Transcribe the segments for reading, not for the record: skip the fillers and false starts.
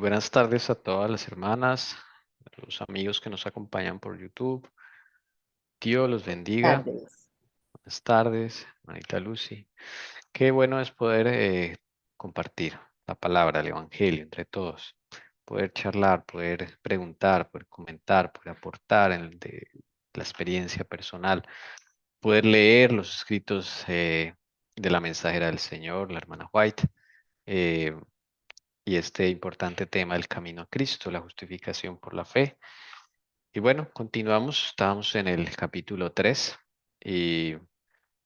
buenas tardes a todas las hermanas, a los amigos que nos acompañan por YouTube. Dios los bendiga. Tardes. Buenas tardes, hermanita Lucy. Qué bueno es poder compartir la palabra, el evangelio entre todos. Poder charlar, poder preguntar, poder comentar, poder aportar de la experiencia personal. Poder leer los escritos de la mensajera del Señor, la hermana White. eh, y este importante tema del camino a Cristo, la justificación por la fe. Y bueno, continuamos, estamos en el capítulo 3 y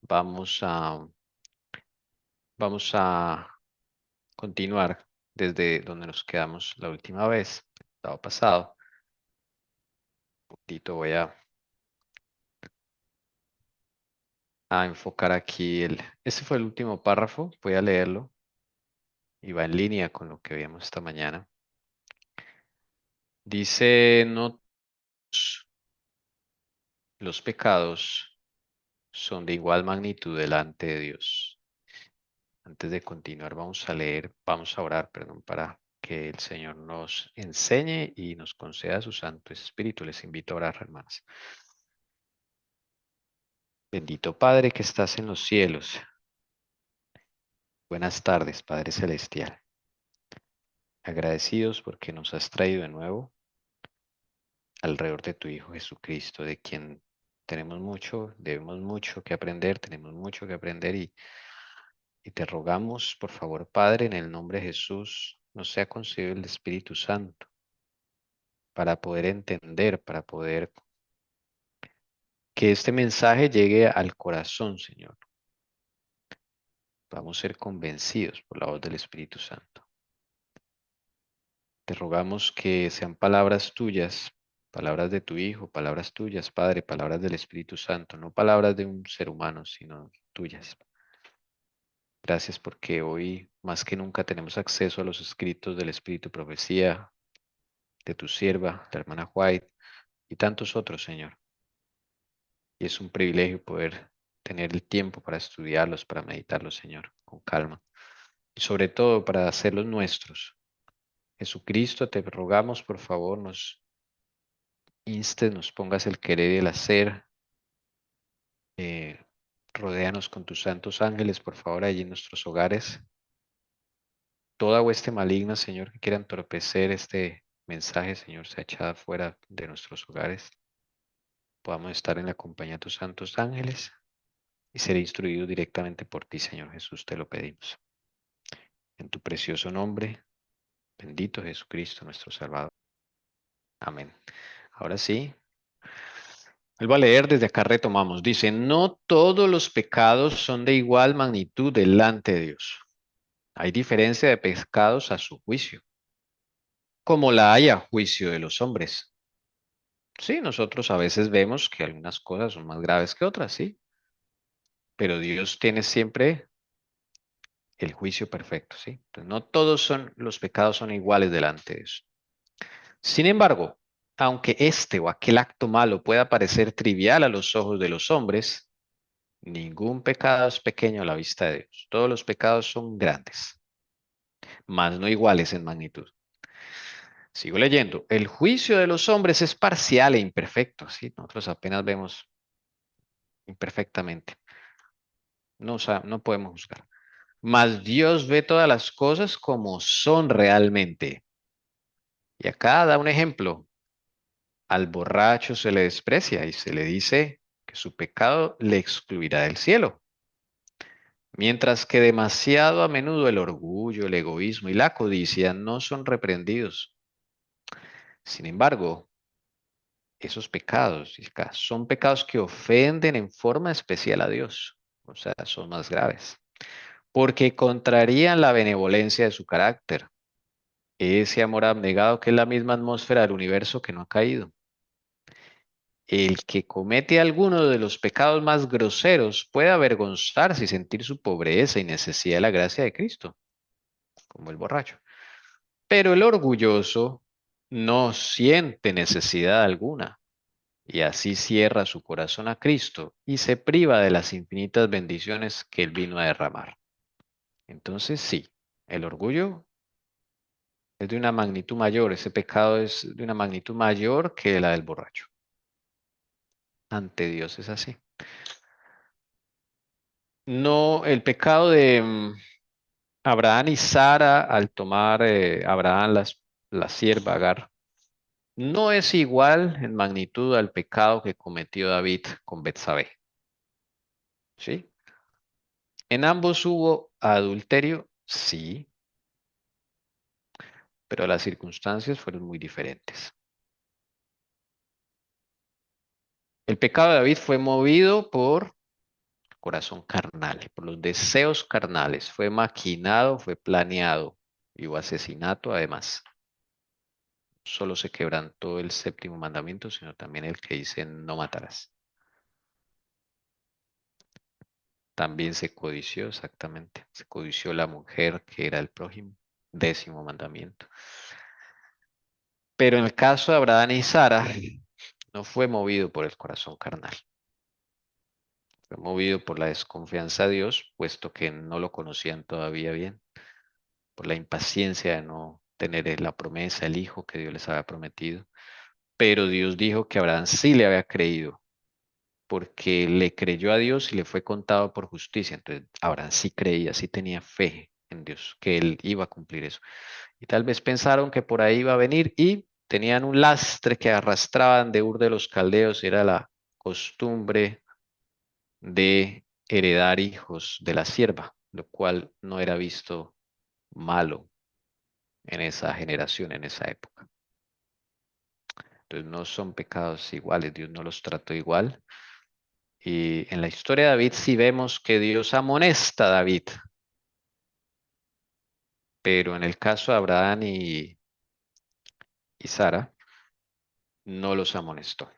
vamos a, vamos a continuar desde donde nos quedamos la última vez, el sábado pasado. Un poquito voy a enfocar aquí este fue el último párrafo, voy a leerlo y va en línea con lo que vimos esta mañana. Dice, no todos los pecados son de igual magnitud delante de Dios. Antes de continuar, vamos a orar, perdón, para que el Señor nos enseñe y nos conceda su Santo Espíritu. Les invito a orar, hermanas. Bendito Padre que estás en los cielos. Buenas tardes, Padre Celestial. Agradecidos porque nos has traído de nuevo alrededor de tu Hijo Jesucristo, de quien tenemos mucho, debemos mucho que aprender, tenemos mucho que aprender y te rogamos, por favor, Padre, en el nombre de Jesús, nos sea concedido el Espíritu Santo para poder entender, para poder que este mensaje llegue al corazón, Señor. Vamos a ser convencidos por la voz del Espíritu Santo. Te rogamos que sean palabras tuyas, palabras de tu Hijo, palabras tuyas, Padre, palabras del Espíritu Santo, no palabras de un ser humano, sino tuyas. Gracias porque hoy más que nunca tenemos acceso a los escritos del Espíritu Profecía, de tu sierva, la hermana White y tantos otros, Señor. Y es un privilegio poder tener el tiempo para estudiarlos, para meditarlos, Señor, con calma. Y sobre todo para hacerlos nuestros. Jesucristo, te rogamos, por favor, nos instes, nos pongas el querer y el hacer. Eh, Rodéanos con tus santos ángeles, por favor, allí en nuestros hogares. Toda hueste maligna, Señor, que quiera entorpecer este mensaje, Señor, sea echada fuera de nuestros hogares. Podamos estar en la compañía de tus santos ángeles y ser instruidos directamente por ti, Señor Jesús, te lo pedimos. En tu precioso nombre, bendito Jesucristo, nuestro Salvador. Amén. Ahora sí, vuelvo a leer, desde acá retomamos. Dice, no todos los pecados son de igual magnitud delante de Dios. Hay diferencia de pecados a su juicio, como la hay a juicio de los hombres. Sí, nosotros a veces vemos que algunas cosas son más graves que otras, sí, pero Dios tiene siempre el juicio perfecto, sí. Entonces, no todos los pecados son iguales delante de Dios. Sin embargo, aunque este o aquel acto malo pueda parecer trivial a los ojos de los hombres, ningún pecado es pequeño a la vista de Dios. Todos los pecados son grandes, mas no iguales en magnitud. Sigo leyendo. El juicio de los hombres es parcial e imperfecto. ¿Sí? Nosotros apenas vemos imperfectamente. No podemos juzgar. Mas Dios ve todas las cosas como son realmente. Y acá da un ejemplo. Al borracho se le desprecia y se le dice que su pecado le excluirá del cielo. Mientras que demasiado a menudo el orgullo, el egoísmo y la codicia no son reprendidos. Sin embargo, esos pecados son pecados que ofenden en forma especial a Dios. O sea, son más graves. Porque contrarían la benevolencia de su carácter. Ese amor abnegado que es la misma atmósfera del universo que no ha caído. El que comete alguno de los pecados más groseros puede avergonzarse y sentir su pobreza y necesidad de la gracia de Cristo, como el borracho. Pero el orgulloso no siente necesidad alguna y así cierra su corazón a Cristo y se priva de las infinitas bendiciones que Él vino a derramar. Entonces sí, el orgullo Es de una magnitud mayor, ese pecado es de una magnitud mayor que la del borracho. Ante Dios es así. No, el pecado de Abraham y Sara al tomar Abraham la sierva Agar no es igual en magnitud al pecado que cometió David con Betsabé. ¿Sí? ¿En ambos hubo adulterio? Sí, pero las circunstancias fueron muy diferentes. El pecado de David fue movido por corazón carnal, por los deseos carnales. Fue maquinado, fue planeado y hubo asesinato además. Solo se quebrantó el séptimo mandamiento, sino también el que dice no matarás. También se codició, exactamente. Se codició la mujer que era el prójimo, décimo mandamiento. Pero en el caso de Abraham y Sara, no fue movido por el corazón carnal. Fue movido por la desconfianza a Dios, puesto que no lo conocían todavía bien, por la impaciencia de no tener la promesa, el hijo que Dios les había prometido. Pero Dios dijo que Abraham sí le había creído, porque le creyó a Dios y le fue contado por justicia. Entonces, Abraham sí creía, sí tenía fe en Dios, que él iba a cumplir eso. Y tal vez pensaron que por ahí iba a venir y tenían un lastre que arrastraban de Ur de los Caldeos, era la costumbre de heredar hijos de la sierva, lo cual no era visto malo en esa generación, en esa época. Entonces no son pecados iguales, Dios no los trató igual. Y en la historia de David sí vemos que Dios amonesta a David, pero en el caso de Abraham y Sara, no los amonestó.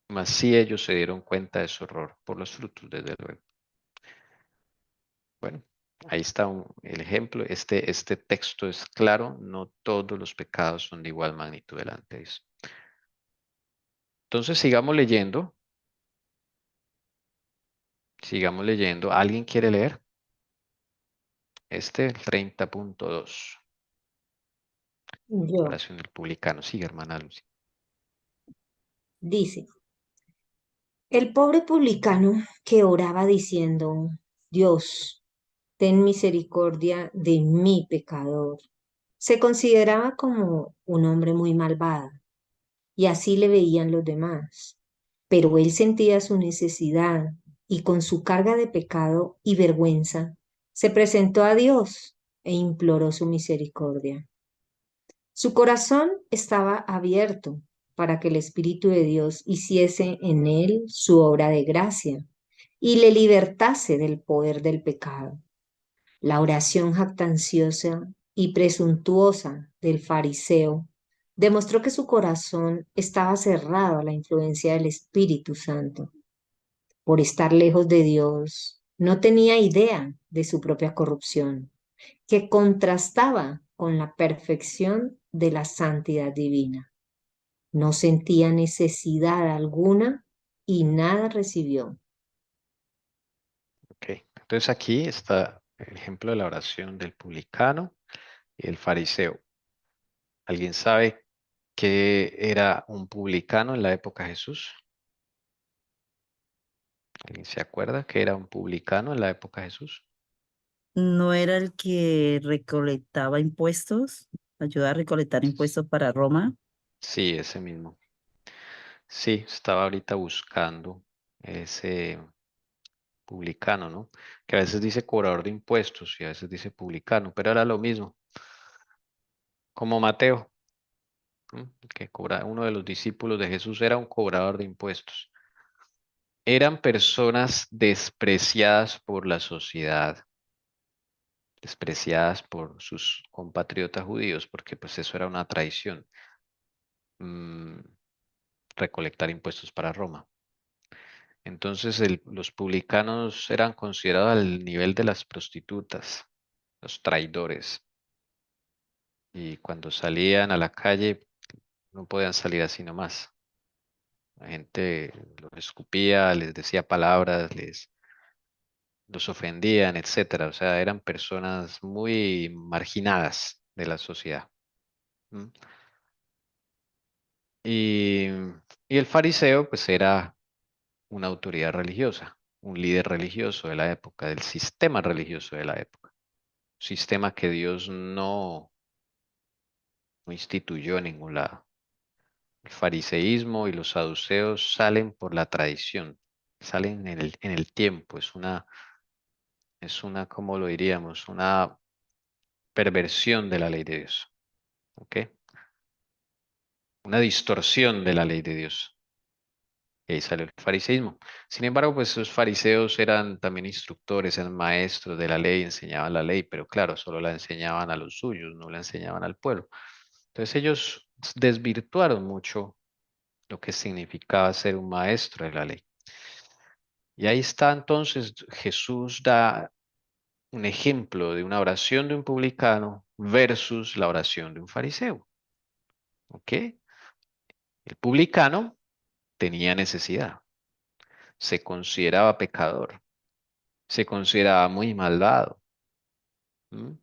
Mas sí ellos se dieron cuenta de su error por los frutos, desde luego. Bueno, ahí está el ejemplo. Este texto es claro, no todos los pecados son de igual magnitud delante de Dios. Entonces sigamos leyendo, sigamos leyendo. ¿Alguien quiere leer? El 30.2. Yo, Oración del publicano. Sigue, hermana Lucy. dice, el pobre publicano que oraba diciendo, Dios, ten misericordia de mi pecador, se consideraba como un hombre muy malvado, y así le veían los demás. Pero él sentía su necesidad y con su carga de pecado y vergüenza, se presentó a Dios e imploró su misericordia. Su corazón estaba abierto para que el Espíritu de Dios hiciese en él su obra de gracia y le libertase del poder del pecado. La oración jactanciosa y presuntuosa del fariseo demostró que su corazón estaba cerrado a la influencia del Espíritu Santo. Por estar lejos de Dios, no tenía idea de su propia corrupción, que contrastaba con la perfección de la santidad divina. No sentía necesidad alguna y nada recibió. Ok. Entonces aquí está el ejemplo de la oración del publicano y el fariseo. ¿Alguien sabe qué era un publicano en la época de Jesús? ¿Alguien se acuerda que era un publicano en la época de Jesús? ¿No era el que recolectaba impuestos? Ayuda a recolectar impuestos para Roma. Sí, ese mismo. Sí, estaba ahorita buscando ese publicano, ¿no? Que a veces dice cobrador de impuestos y a veces dice publicano, pero era lo mismo, como Mateo, ¿no? Que cobra, uno de los discípulos de Jesús era un cobrador de impuestos. Eran personas despreciadas por la sociedad, despreciadas por sus compatriotas judíos, porque pues eso era una traición, mm, recolectar impuestos para Roma. Entonces los publicanos eran considerados al nivel de las prostitutas, los traidores. Y cuando salían a la calle no podían salir así nomás. La gente los escupía, les decía palabras, los ofendían, etcétera. O sea, eran personas muy marginadas. de la sociedad. ¿Mm? Y, y el fariseo pues era una autoridad religiosa, un líder religioso de la época, del sistema religioso de la época. Sistema que Dios no instituyó en ningún lado. El fariseísmo y los saduceos salen por la tradición, salen en el tiempo, es una, ¿cómo lo diríamos? Una perversión de la ley de Dios, ¿ok? Una distorsión de la ley de Dios. Y ahí sale el fariseísmo. Sin embargo, pues esos fariseos eran también instructores, eran maestros de la ley, enseñaban la ley, pero claro, solo la enseñaban a los suyos, no la enseñaban al pueblo. Entonces ellos desvirtuaron mucho lo que significaba ser un maestro de la ley. Y ahí está entonces, Jesús da un ejemplo de una oración de un publicano versus la oración de un fariseo. ¿Ok? El publicano tenía necesidad, se consideraba pecador, se consideraba muy malvado, ¿m?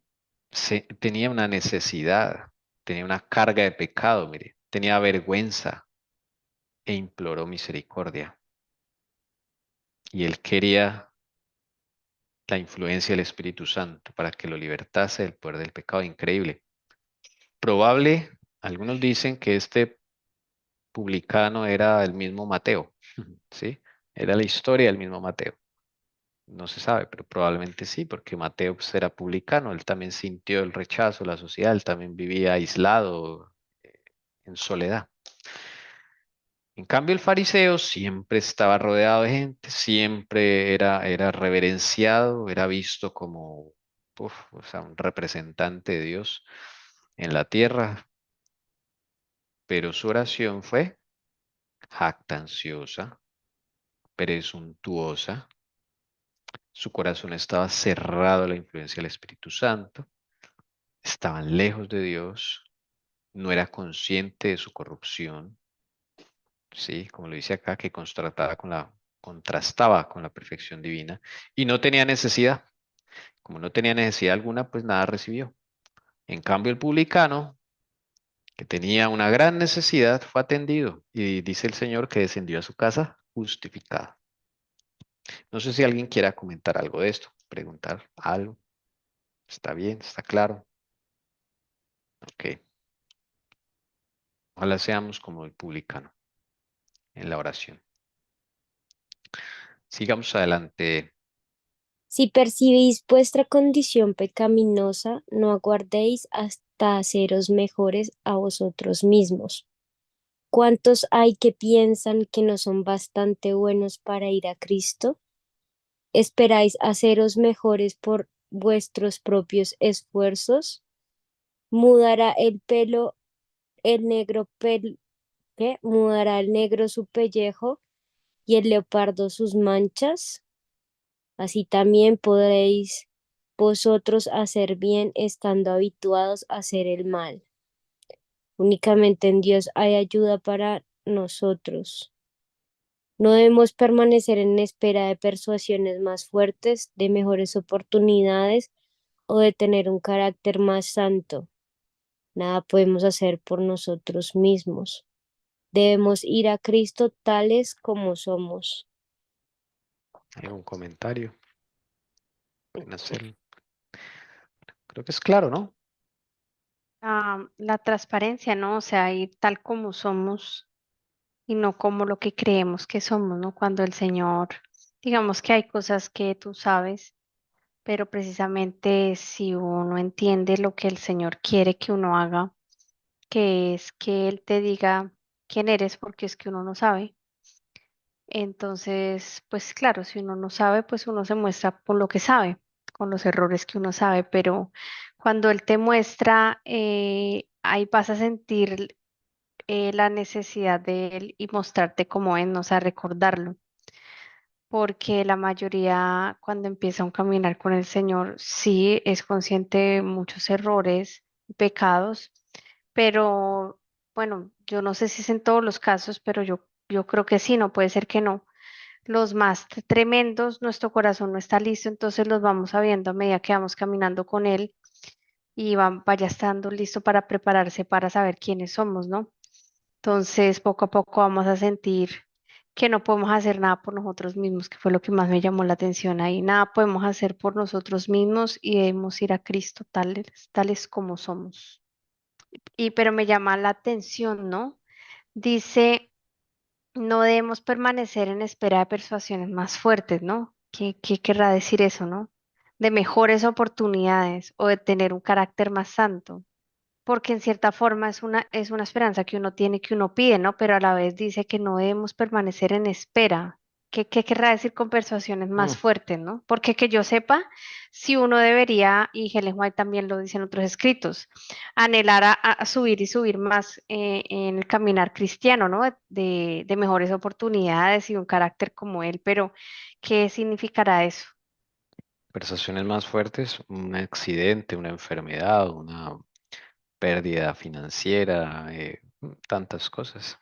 Tenía una necesidad, tenía una carga de pecado, mire, tenía vergüenza e imploró misericordia. Y él quería la influencia del Espíritu Santo para que lo libertase del poder del pecado. Increíble. Probable, algunos dicen que este publicano era el mismo Mateo, ¿sí? Era la historia del mismo Mateo. No se sabe, pero probablemente sí, porque Mateo pues, era publicano, él también sintió el rechazo de la sociedad, él también vivía aislado, en soledad. En cambio, el fariseo siempre estaba rodeado de gente, siempre era reverenciado, era visto como o sea, un representante de Dios en la tierra, pero su oración fue jactanciosa, presuntuosa, su corazón estaba cerrado a la influencia del Espíritu Santo, estaban lejos de Dios, no era consciente de su corrupción, sí, como lo dice acá, que contrastaba con la perfección divina y no tenía necesidad. Como no tenía necesidad alguna, pues nada recibió. En cambio, el publicano, que tenía una gran necesidad, fue atendido y dice el Señor que descendió a su casa justificado. No sé si alguien quiera comentar algo de esto, preguntar algo. ¿Está bien? ¿Está claro? Ok. Ojalá seamos como el publicano en la oración. Sigamos adelante. Si percibís vuestra condición pecaminosa, no aguardéis hasta haceros mejores a vosotros mismos. ¿Cuántos hay que piensan que no son bastante buenos para ir a Cristo? ¿Esperáis haceros mejores por vuestros propios esfuerzos? ¿Mudará el pelo, el negro ¿qué? ¿Mudará el negro su pellejo y el leopardo sus manchas? Así también podréis vosotros hacer bien estando habituados a hacer el mal. Únicamente en Dios hay ayuda para nosotros. No debemos permanecer en espera de persuasiones más fuertes, de mejores oportunidades o de tener un carácter más santo. Nada podemos hacer por nosotros mismos. Debemos ir a Cristo tales como somos. ¿Hay algún comentario? Pueden hacerlo. Creo que es claro, ¿no? La transparencia, ¿no? O sea, ir tal como somos y no como lo que creemos que somos, ¿no? Cuando el Señor, digamos que hay cosas que tú sabes, pero precisamente si uno entiende lo que el Señor quiere que uno haga, que es que Él te diga quién eres, porque es que uno no sabe. Entonces, pues claro, si uno no sabe, pues uno se muestra por lo que sabe, con los errores que uno sabe, pero cuando Él te muestra, ahí vas a sentir la necesidad de Él y mostrarte como es, ¿no? O sea, recordarlo, porque la mayoría cuando empieza un caminar con el Señor, sí es consciente de muchos errores, pecados, pero bueno, yo no sé si es en todos los casos, pero yo creo que sí, no puede ser que no. Los más tremendos, nuestro corazón no está listo, entonces los vamos sabiendo a medida que vamos caminando con Él, y vaya estando listo para prepararse para saber quiénes somos, ¿no? Entonces, poco a poco vamos a sentir que no podemos hacer nada por nosotros mismos, que fue lo que más me llamó la atención ahí. Nada podemos hacer por nosotros mismos y debemos ir a Cristo tales como somos. Pero me llama la atención, ¿no? Dice, no debemos permanecer en espera de persuasiones más fuertes, ¿no? ¿Qué querrá decir eso, no? De mejores oportunidades o de tener un carácter más santo, porque en cierta forma es una esperanza que uno tiene, que uno pide, ¿no? Pero a la vez dice que no debemos permanecer en espera. ¿Qué querrá decir con persuasiones Mm, más fuertes, ¿no? Porque que yo sepa, si uno debería, y Helen White también lo dice en otros escritos, anhelar a subir y subir más en el caminar cristiano, ¿no? De mejores oportunidades y un carácter como él, pero ¿qué significará eso? Persuasiones más fuertes, un accidente, una enfermedad, una pérdida financiera, tantas cosas.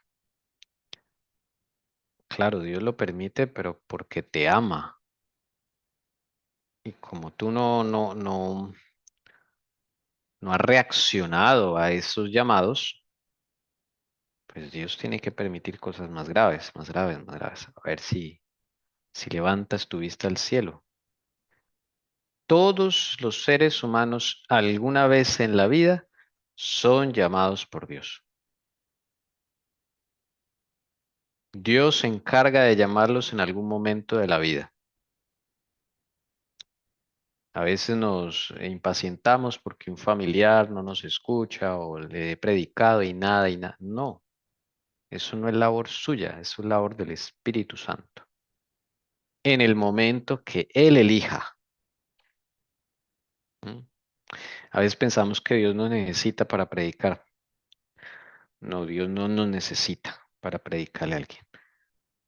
Claro, Dios lo permite, pero porque te ama. Y como tú no has reaccionado a esos llamados, pues Dios tiene que permitir cosas más graves, más graves, más graves. A ver si levantas tu vista al cielo. Todos los seres humanos alguna vez en la vida son llamados por Dios. Dios se encarga de llamarlos en algún momento de la vida. A veces nos impacientamos porque un familiar no nos escucha o le he predicado y nada y nada. No, eso no es labor suya, eso es labor del Espíritu Santo. En el momento que Él elija. ¿Mm? A veces pensamos que Dios nos necesita para predicar. No, Dios no nos necesita para predicarle a alguien.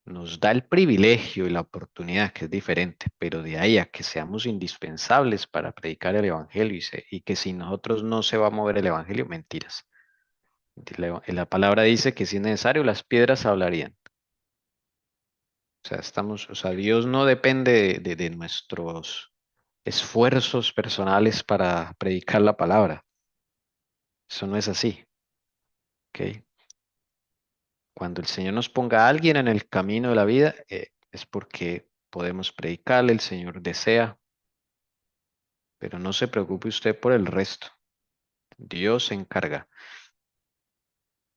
Nos da el privilegio y la oportunidad, que es diferente, pero de ahí a que seamos indispensables para predicar el Evangelio y que sin nosotros no se va a mover el Evangelio, mentiras. La palabra dice que si es necesario, las piedras hablarían. O sea, Dios no depende de nuestros esfuerzos personales para predicar la palabra. Eso no es así, ¿ok? Cuando el Señor nos ponga a alguien en el camino de la vida, es porque podemos predicarle, el Señor desea, pero no se preocupe usted por el resto. Dios se encarga.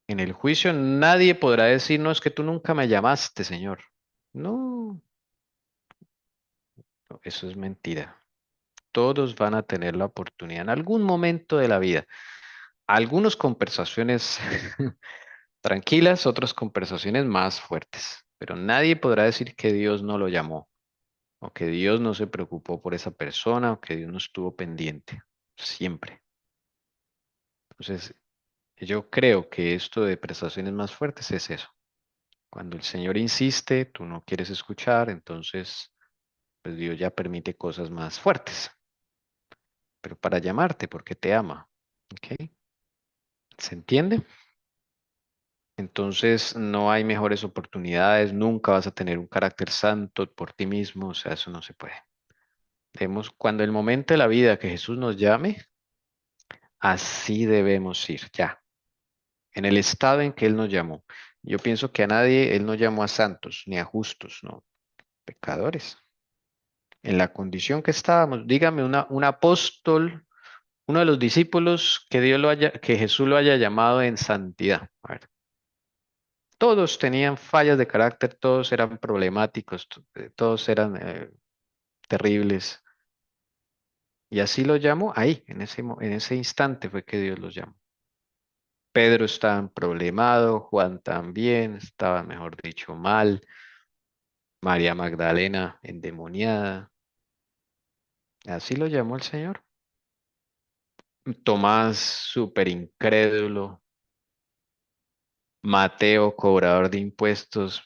En el juicio nadie podrá decir, no, es que tú nunca me llamaste, Señor. No, no, eso es mentira. Todos van a tener la oportunidad en algún momento de la vida. Algunos conversaciones tranquilas, otras conversaciones más fuertes. Pero nadie podrá decir que Dios no lo llamó, o que Dios no se preocupó por esa persona, o que Dios no estuvo pendiente. Siempre. Entonces, yo creo que esto de prestaciones más fuertes es eso. Cuando el Señor insiste, tú no quieres escuchar, entonces, pues Dios ya permite cosas más fuertes, pero para llamarte, porque te ama. ¿Ok? ¿Se entiende? Entonces no hay mejores oportunidades, nunca vas a tener un carácter santo por ti mismo, o sea, eso no se puede. Cuando el momento de la vida que Jesús nos llame, así debemos ir, ya, en el estado en que Él nos llamó. Yo pienso que a nadie Él no llamó a santos ni a justos, no, pecadores. En la condición que estábamos, dígame un apóstol, uno de los discípulos que que Jesús lo haya llamado en santidad. A ver, todos tenían fallas de carácter, todos eran problemáticos, todos eran terribles. Y así lo llamó ahí, en ese instante fue que Dios los llamó. Pedro estaba problemado, Juan también, estaba, mejor dicho, mal. María Magdalena endemoniada. Así lo llamó el Señor. Tomás, súper incrédulo. Mateo, cobrador de impuestos.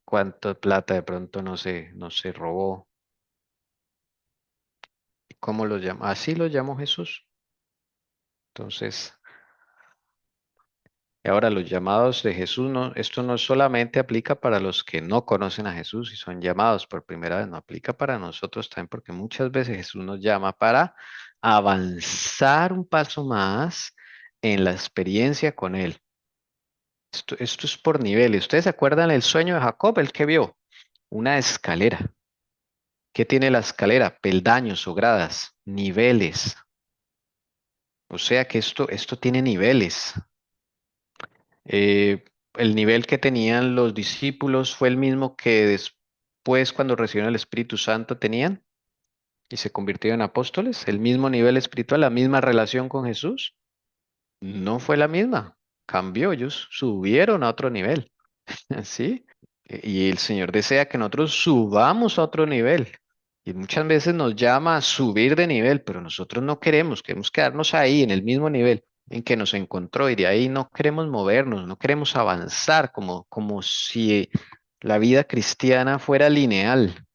Cuánta plata de pronto no se robó. ¿Cómo lo llamó? Así lo llamó Jesús. Entonces, y ahora los llamados de Jesús, no, esto no solamente aplica para los que no conocen a Jesús y son llamados por primera vez, no aplica para nosotros también, porque muchas veces Jesús nos llama para avanzar un paso más en la experiencia con Él. Esto es por niveles. ¿Ustedes se acuerdan el sueño de Jacob? El que vio una escalera. ¿Qué tiene la escalera? Peldaños o gradas, niveles. O sea que esto tiene niveles. El nivel que tenían los discípulos fue el mismo que después, cuando recibieron el Espíritu Santo, tenían y se convirtieron en apóstoles. El mismo nivel espiritual, la misma relación con Jesús. No fue la misma. Cambió, ellos subieron a otro nivel. ¿Sí? Y el Señor desea que nosotros subamos a otro nivel. Y muchas veces nos llama a subir de nivel, pero nosotros no queremos quedarnos ahí en el mismo nivel en que nos encontró y de ahí no queremos movernos, no queremos avanzar como si la vida cristiana fuera lineal,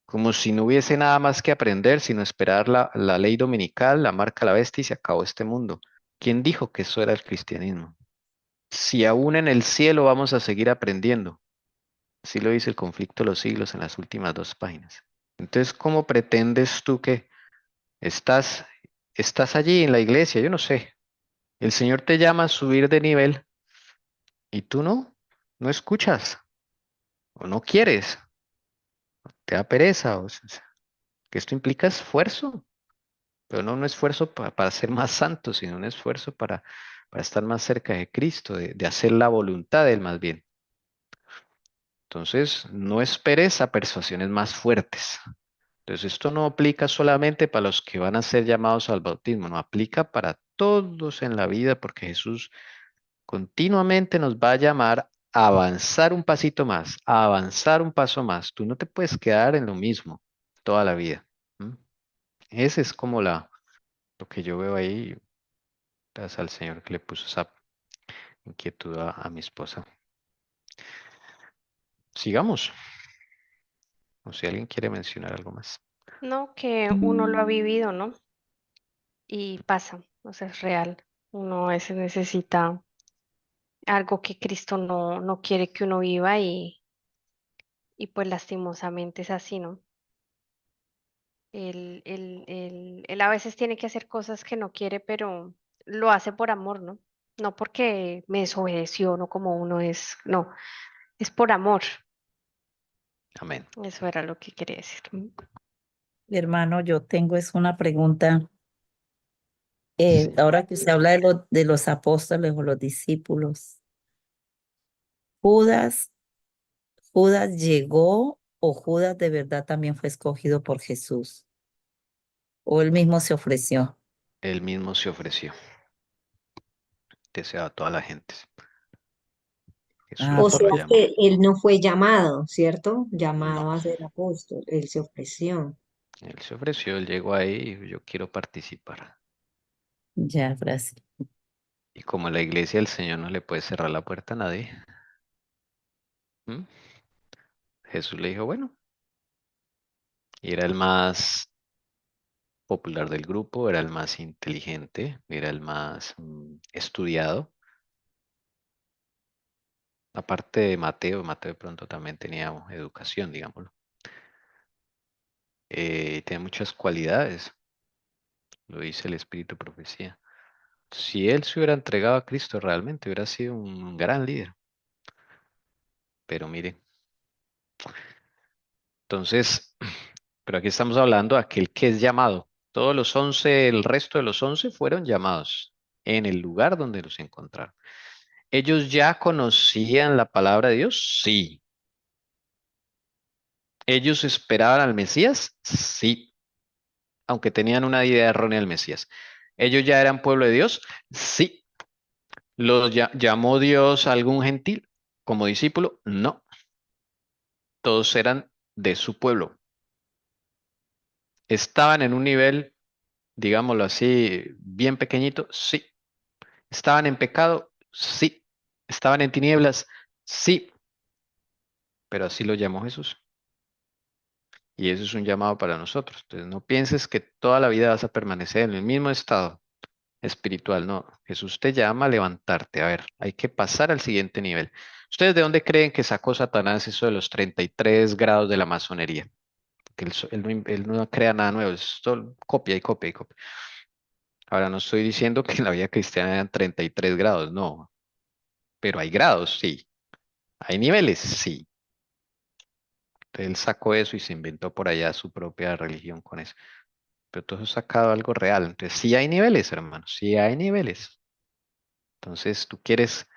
como si no hubiese nada más que aprender, sino esperar la ley dominical, la marca a la bestia y se acabó este mundo. ¿Quién dijo que eso era el cristianismo? Si aún en el cielo vamos a seguir aprendiendo. Así lo dice el conflicto de los siglos en las últimas 2 páginas. Entonces, ¿cómo pretendes tú que estás, estás allí en la iglesia? Yo no sé. El Señor te llama a subir de nivel y tú no escuchas o no quieres, te da pereza. Que esto implica esfuerzo, pero no un esfuerzo para ser más santo, sino un esfuerzo para estar más cerca de Cristo, de hacer la voluntad de Él más bien. Entonces, no esperes a persuasiones más fuertes. Entonces, esto no aplica solamente para los que van a ser llamados al bautismo, no aplica para todos en la vida, porque Jesús continuamente nos va a llamar a avanzar un pasito más, a avanzar un paso más. Tú no te puedes quedar en lo mismo toda la vida. ¿M? Ese es como lo que yo veo ahí, gracias al Señor que le puso esa inquietud a mi esposa. Sigamos, o si alguien quiere mencionar algo más. No, que uno lo ha vivido, ¿no? Y pasa, o sea, es real. Uno a veces necesita algo que Cristo no quiere que uno viva y pues lastimosamente es así, ¿no? Él a veces tiene que hacer cosas que no quiere, pero lo hace por amor, ¿no? No porque me desobedeció, no como uno es, no, es por amor. Amén. Eso era lo que quería decir. Hermano, yo tengo es una pregunta. Sí. Ahora que se habla de los apóstoles o los discípulos, Judas, ¿Judas llegó o Judas de verdad también fue escogido por Jesús? ¿O él mismo se ofreció? Él mismo se ofreció, deseaba a toda la gente. Ah, O Jesús sea lo porque llamó. que él no fue llamado, ¿cierto? No, Llamado a ser apóstol, él se ofreció. él se ofreció, él llegó ahí y dijo, yo quiero participar. ya, gracias. Y como la iglesia del Señor no le puede cerrar la puerta a nadie, ¿m? Jesús le dijo, bueno, y era el más popular del grupo, era el más inteligente, era el más estudiado. Aparte de Mateo, Mateo de pronto también tenía educación, digámoslo. Tiene muchas cualidades, lo dice el Espíritu de Profecía. Si él se hubiera entregado a Cristo realmente, hubiera sido un gran líder. Pero mire, entonces, pero aquí estamos hablando de aquel que es llamado. Todos los 11, el resto de los 11 fueron llamados en el lugar donde los encontraron. ¿Ellos ya conocían la palabra de Dios? Sí. ¿Ellos esperaban al Mesías? Sí, aunque tenían una idea errónea del Mesías. ¿Ellos ya eran pueblo de Dios? Sí. ¿Los llamó Dios a algún gentil como discípulo? No. Todos eran de su pueblo. ¿Estaban en un nivel, digámoslo así, bien pequeñito? Sí. ¿Estaban en pecado? Sí. ¿Estaban en tinieblas? Sí. Pero así lo llamó Jesús. Y eso es un llamado para nosotros. Entonces, no pienses que toda la vida vas a permanecer en el mismo estado espiritual. No, Jesús te llama a levantarte. A ver, hay que pasar al siguiente nivel. ¿Ustedes de dónde creen que sacó Satanás eso de los 33 grados de la masonería? Que él no crea nada nuevo, es solo copia y copia y copia. Ahora no estoy diciendo que en la vida cristiana hayan 33 grados, no, pero hay grados, sí. Hay niveles, sí. Él sacó eso y se inventó por allá su propia religión con eso. Pero todo eso sacado algo real. Entonces, sí hay niveles, hermanos, sí hay niveles. Entonces, tú quieres,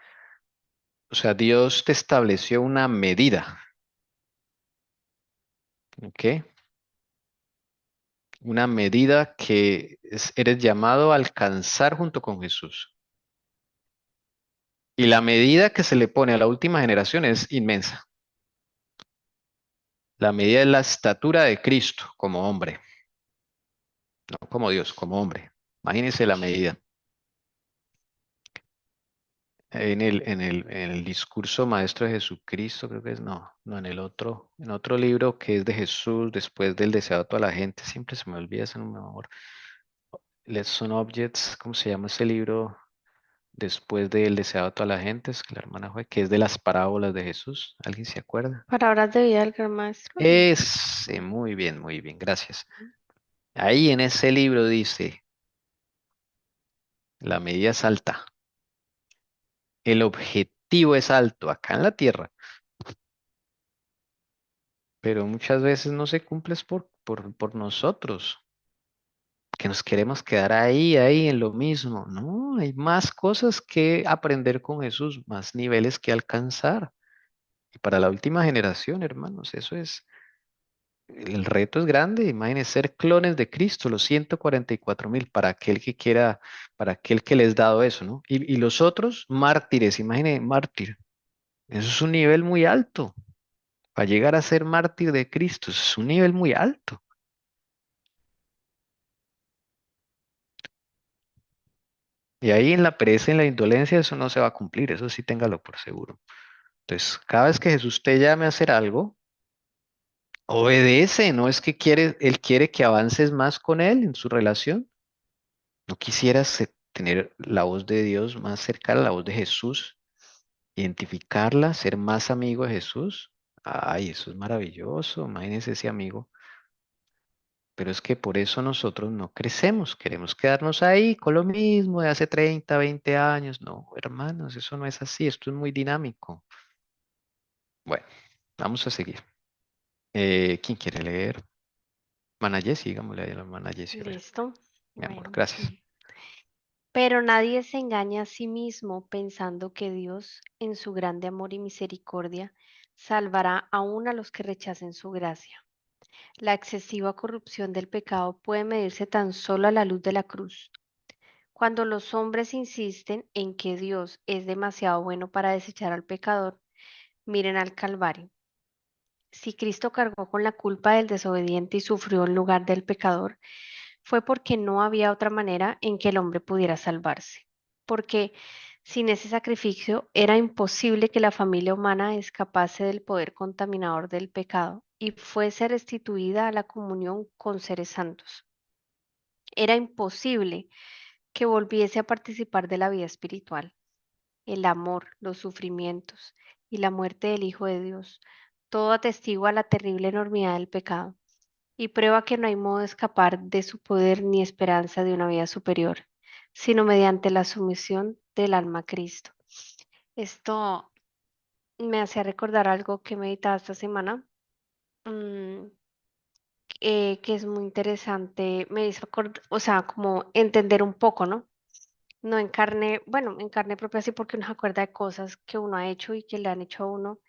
o sea, Dios te estableció una medida, ¿ok? Una medida que eres llamado a alcanzar junto con Jesús. Y la medida que se le pone a la última generación es inmensa. La medida es la estatura de Cristo como hombre, no como Dios, como hombre. Imagínense la medida. En el discurso maestro de Jesucristo, creo que es, no, en otro libro que es de Jesús, después del deseado a toda la gente, siempre se me olvida ese nombre. Lesson Objects, ¿cómo se llama ese libro? Después del deseado a toda la gente, es que la hermana fue, que es de las parábolas de Jesús. ¿Alguien se acuerda? Palabras de vida del gran maestro. Ese, muy bien, gracias. Ahí en ese libro dice, la medida es alta, el objetivo es alto acá en la tierra, pero muchas veces no se cumple es por nosotros, que nos queremos quedar ahí en lo mismo. No, hay más cosas que aprender con Jesús, más niveles que alcanzar. Y para la última generación, hermanos, eso es, el reto es grande. Imagínense ser clones de Cristo, los 144.000, para aquel que quiera, para aquel que les dado eso, ¿no? Y los otros, mártires, imagínense, mártir. Eso es un nivel muy alto. Para llegar a ser mártir de Cristo, eso es un nivel muy alto. Y ahí en la pereza, en la indolencia, eso no se va a cumplir, eso sí téngalo por seguro. Entonces, cada vez que Jesús te llame a hacer algo, obedece, no es que Él quiere que avances más con Él en su relación. ¿No quisieras tener la voz de Dios más cercana a la voz de Jesús? Identificarla, ser más amigo de Jesús. Ay, eso es maravilloso, imagínese ese amigo. Pero es que por eso nosotros no crecemos, queremos quedarnos ahí con lo mismo de hace 30, 20 años. No, hermanos, eso no es así, esto es muy dinámico. Bueno, vamos a seguir. ¿Quién quiere leer? Mana Jessie, digámosle a la Mana Jessie, a ver, Listo. mi amor, Bueno. gracias. Pero nadie se engaña a sí mismo pensando que Dios, en su grande amor y misericordia, salvará aún a los que rechacen su gracia. La excesiva corrupción del pecado puede medirse tan solo a la luz de la cruz. Cuando los hombres insisten en que Dios es demasiado bueno para desechar al pecador, miren al Calvario. Si Cristo cargó con la culpa del desobediente y sufrió en lugar del pecador, fue porque no había otra manera en que el hombre pudiera salvarse. Porque sin ese sacrificio era imposible que la familia humana escapase del poder contaminador del pecado y fuese restituida a la comunión con seres santos. Era imposible que volviese a participar de la vida espiritual, el amor, los sufrimientos y la muerte del Hijo de Dios. Todo atestigua la terrible enormidad del pecado y prueba que no hay modo de escapar de su poder ni esperanza de una vida superior, sino mediante la sumisión del alma a Cristo. Esto me hace recordar algo que meditaba esta semana, mm, que es muy interesante, me hizo, o sea, como entender un poco, ¿no? No en carne, bueno, en carne propia sí, porque uno se acuerda de cosas que uno ha hecho y que le han hecho a uno.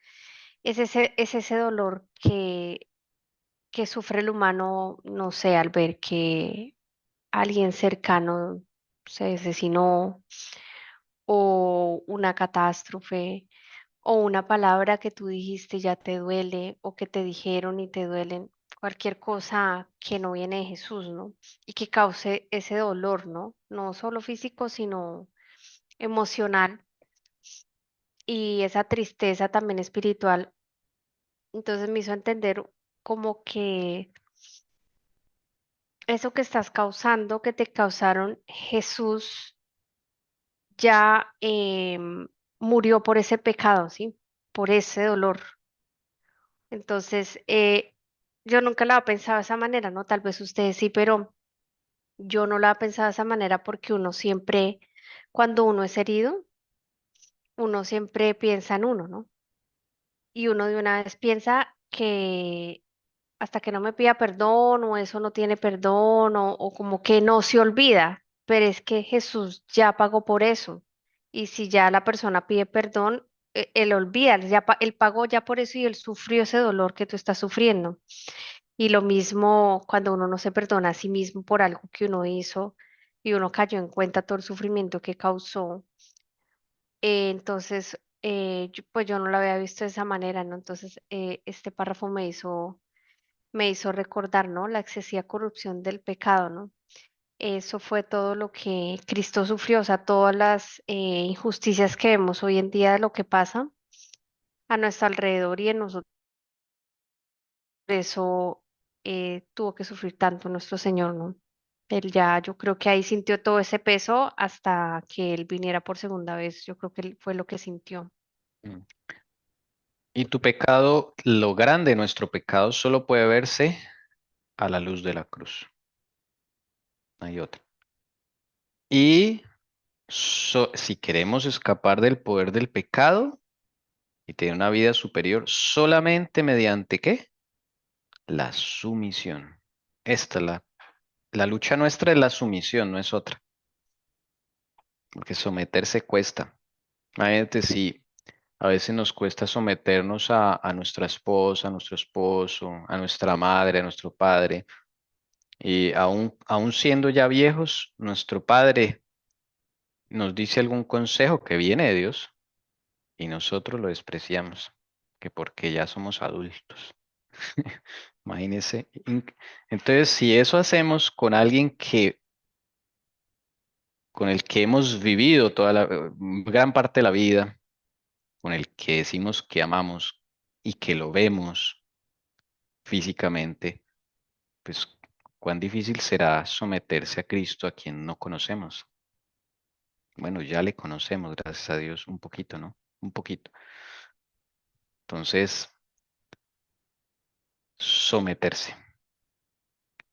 Es ese dolor que sufre el humano, no sé, al ver que alguien cercano se asesinó o una catástrofe o una palabra que tú dijiste ya te duele o que te dijeron y te duelen, cualquier cosa que no viene de Jesús, ¿no? Y que cause ese dolor, ¿no? No solo físico, sino emocional y esa tristeza también espiritual. Entonces me hizo entender como que eso que estás causando, que te causaron Jesús ya murió por ese pecado, ¿sí? Por ese dolor. Entonces, yo nunca lo había pensado de esa manera, ¿no? Tal vez ustedes sí, pero yo no lo había pensado de esa manera porque uno siempre, cuando uno es herido, uno siempre piensa en uno, ¿no? Y uno de una vez piensa que hasta que no me pida perdón o eso no tiene perdón o como que no se olvida, pero es que Jesús ya pagó por eso. Y si ya la persona pide perdón, él olvida, él pagó ya por eso y él sufrió ese dolor que tú estás sufriendo. Y lo mismo cuando uno no se perdona a sí mismo por algo que uno hizo y uno cayó en cuenta todo el sufrimiento que causó. Entonces, pues yo no lo había visto de esa manera, ¿no? Entonces, este párrafo me hizo recordar, ¿no? La excesiva corrupción del pecado, ¿no? Eso fue todo lo que Cristo sufrió, o sea, todas las injusticias que vemos hoy en día de lo que pasa a nuestro alrededor y en nosotros, eso tuvo que sufrir tanto nuestro Señor, ¿no? Él ya, yo creo que ahí sintió todo ese peso hasta que Él viniera por segunda vez, yo creo que él fue lo que sintió. Mm. Y tu pecado, lo grande de nuestro pecado, solo puede verse a la luz de la cruz. No hay otra. Y si queremos escapar del poder del pecado y tener una vida superior, solamente mediante ¿qué? La sumisión. Esta es la lucha nuestra, es la sumisión, no es otra. Porque someterse cuesta. Imagínate si a veces nos cuesta someternos a nuestra esposa, a nuestro esposo, a nuestra madre, a nuestro padre. Y aún siendo ya viejos, nuestro padre nos dice algún consejo que viene de Dios y nosotros lo despreciamos, que porque ya somos adultos. Imagínense. Entonces, si eso hacemos con alguien con el que hemos vivido toda la gran parte de la vida, con el que decimos que amamos y que lo vemos físicamente, pues cuán difícil será someterse a Cristo a quien no conocemos. Bueno, ya le conocemos, gracias a Dios, un poquito, ¿no? Un poquito. Entonces, someterse.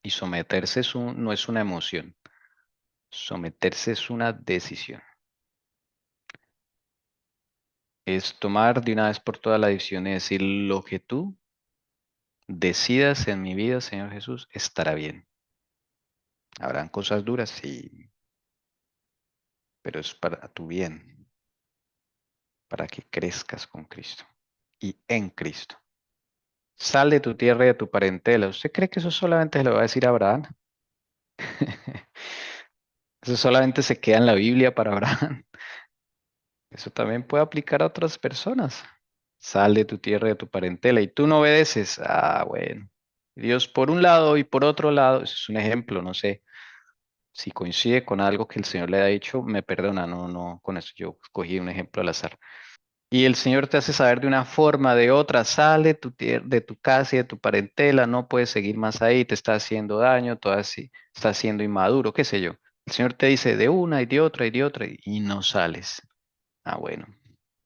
Y someterse no es una emoción. Someterse es una decisión. Es tomar de una vez por todas la decisión y decir lo que tú decidas en mi vida, Señor Jesús, estará bien. Habrán cosas duras, sí, pero es para tu bien, para que crezcas con Cristo y en Cristo. Sal de tu tierra y de tu parentela. ¿Usted cree que eso solamente se lo va a decir a Abraham? Eso solamente se queda en la Biblia para Abraham. Eso también puede aplicar a otras personas. Sal de tu tierra y de tu parentela y tú no obedeces. Ah, bueno. Dios por un lado y por otro lado, eso es un ejemplo, no sé. Si coincide con algo que el Señor le ha dicho, me perdona, no, con eso yo cogí un ejemplo al azar. Y el Señor te hace saber de una forma, de otra, sale de tu casa y de tu parentela, no puedes seguir más ahí, te está haciendo daño, todo así, estás siendo inmaduro, qué sé yo. El Señor te dice de una y de otra y de otra y no sales. Ah, bueno,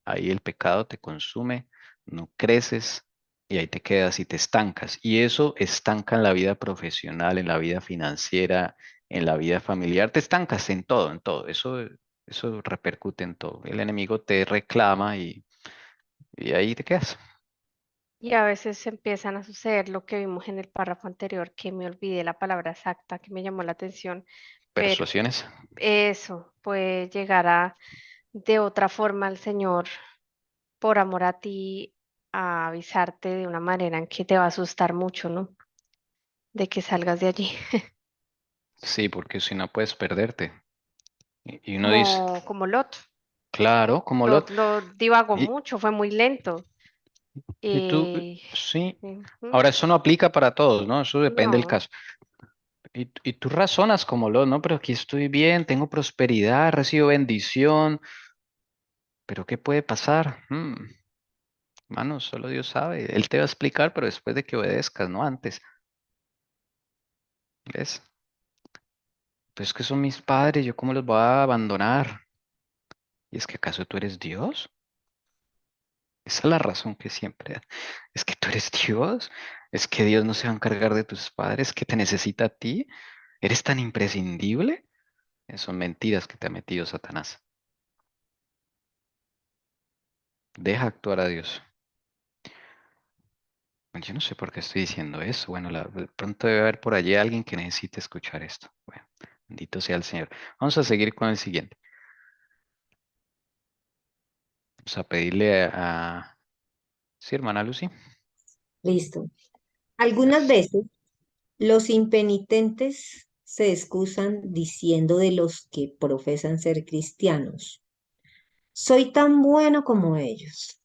ahí el pecado te consume, no creces y ahí te quedas y te estancas. Y eso estanca en la vida profesional, en la vida financiera, en la vida familiar, te estancas en todo, en todo. Eso repercute en todo. El enemigo te reclama y ahí te quedas. Y a veces empiezan a suceder lo que vimos en el párrafo anterior, que me olvidé la palabra exacta que me llamó la atención, pero Persuasiones. eso puede llegar a de otra forma al Señor por amor a ti a avisarte de una manera en que te va a asustar mucho, ¿no? De que salgas de allí. Sí, porque si no puedes perderte. Y uno dice, Como Lot. claro, como Lot, Lot divagó Y, mucho, fue muy lento. y tú, Y, sí. ujú, Ahora, eso no aplica para todos, ¿no? Eso depende del no, caso. Y tú razonas como lo, no, pero aquí estoy bien, tengo prosperidad, recibo bendición, pero ¿qué puede pasar? Mano, solo Dios sabe. Él te va a explicar, pero después de que obedezcas, no antes. ¿Ves? Pues es que son mis padres, ¿yo cómo los voy a abandonar? ¿Y es que acaso tú eres Dios? Esa es la razón que siempre da. Es que tú eres Dios. Es que Dios no se va a encargar de tus padres, que te necesita a ti. ¿Eres tan imprescindible? Son mentiras que te ha metido Satanás. Deja actuar a Dios. Bueno, yo no sé por qué estoy diciendo eso. Bueno, de pronto debe haber por allí alguien que necesite escuchar esto. Bueno, bendito sea el Señor. Vamos a seguir con el siguiente. Vamos a pedirle a... Sí, hermana Lucy. Listo. Algunas Gracias. veces los impenitentes se excusan diciendo de los que profesan ser cristianos: soy tan bueno como ellos.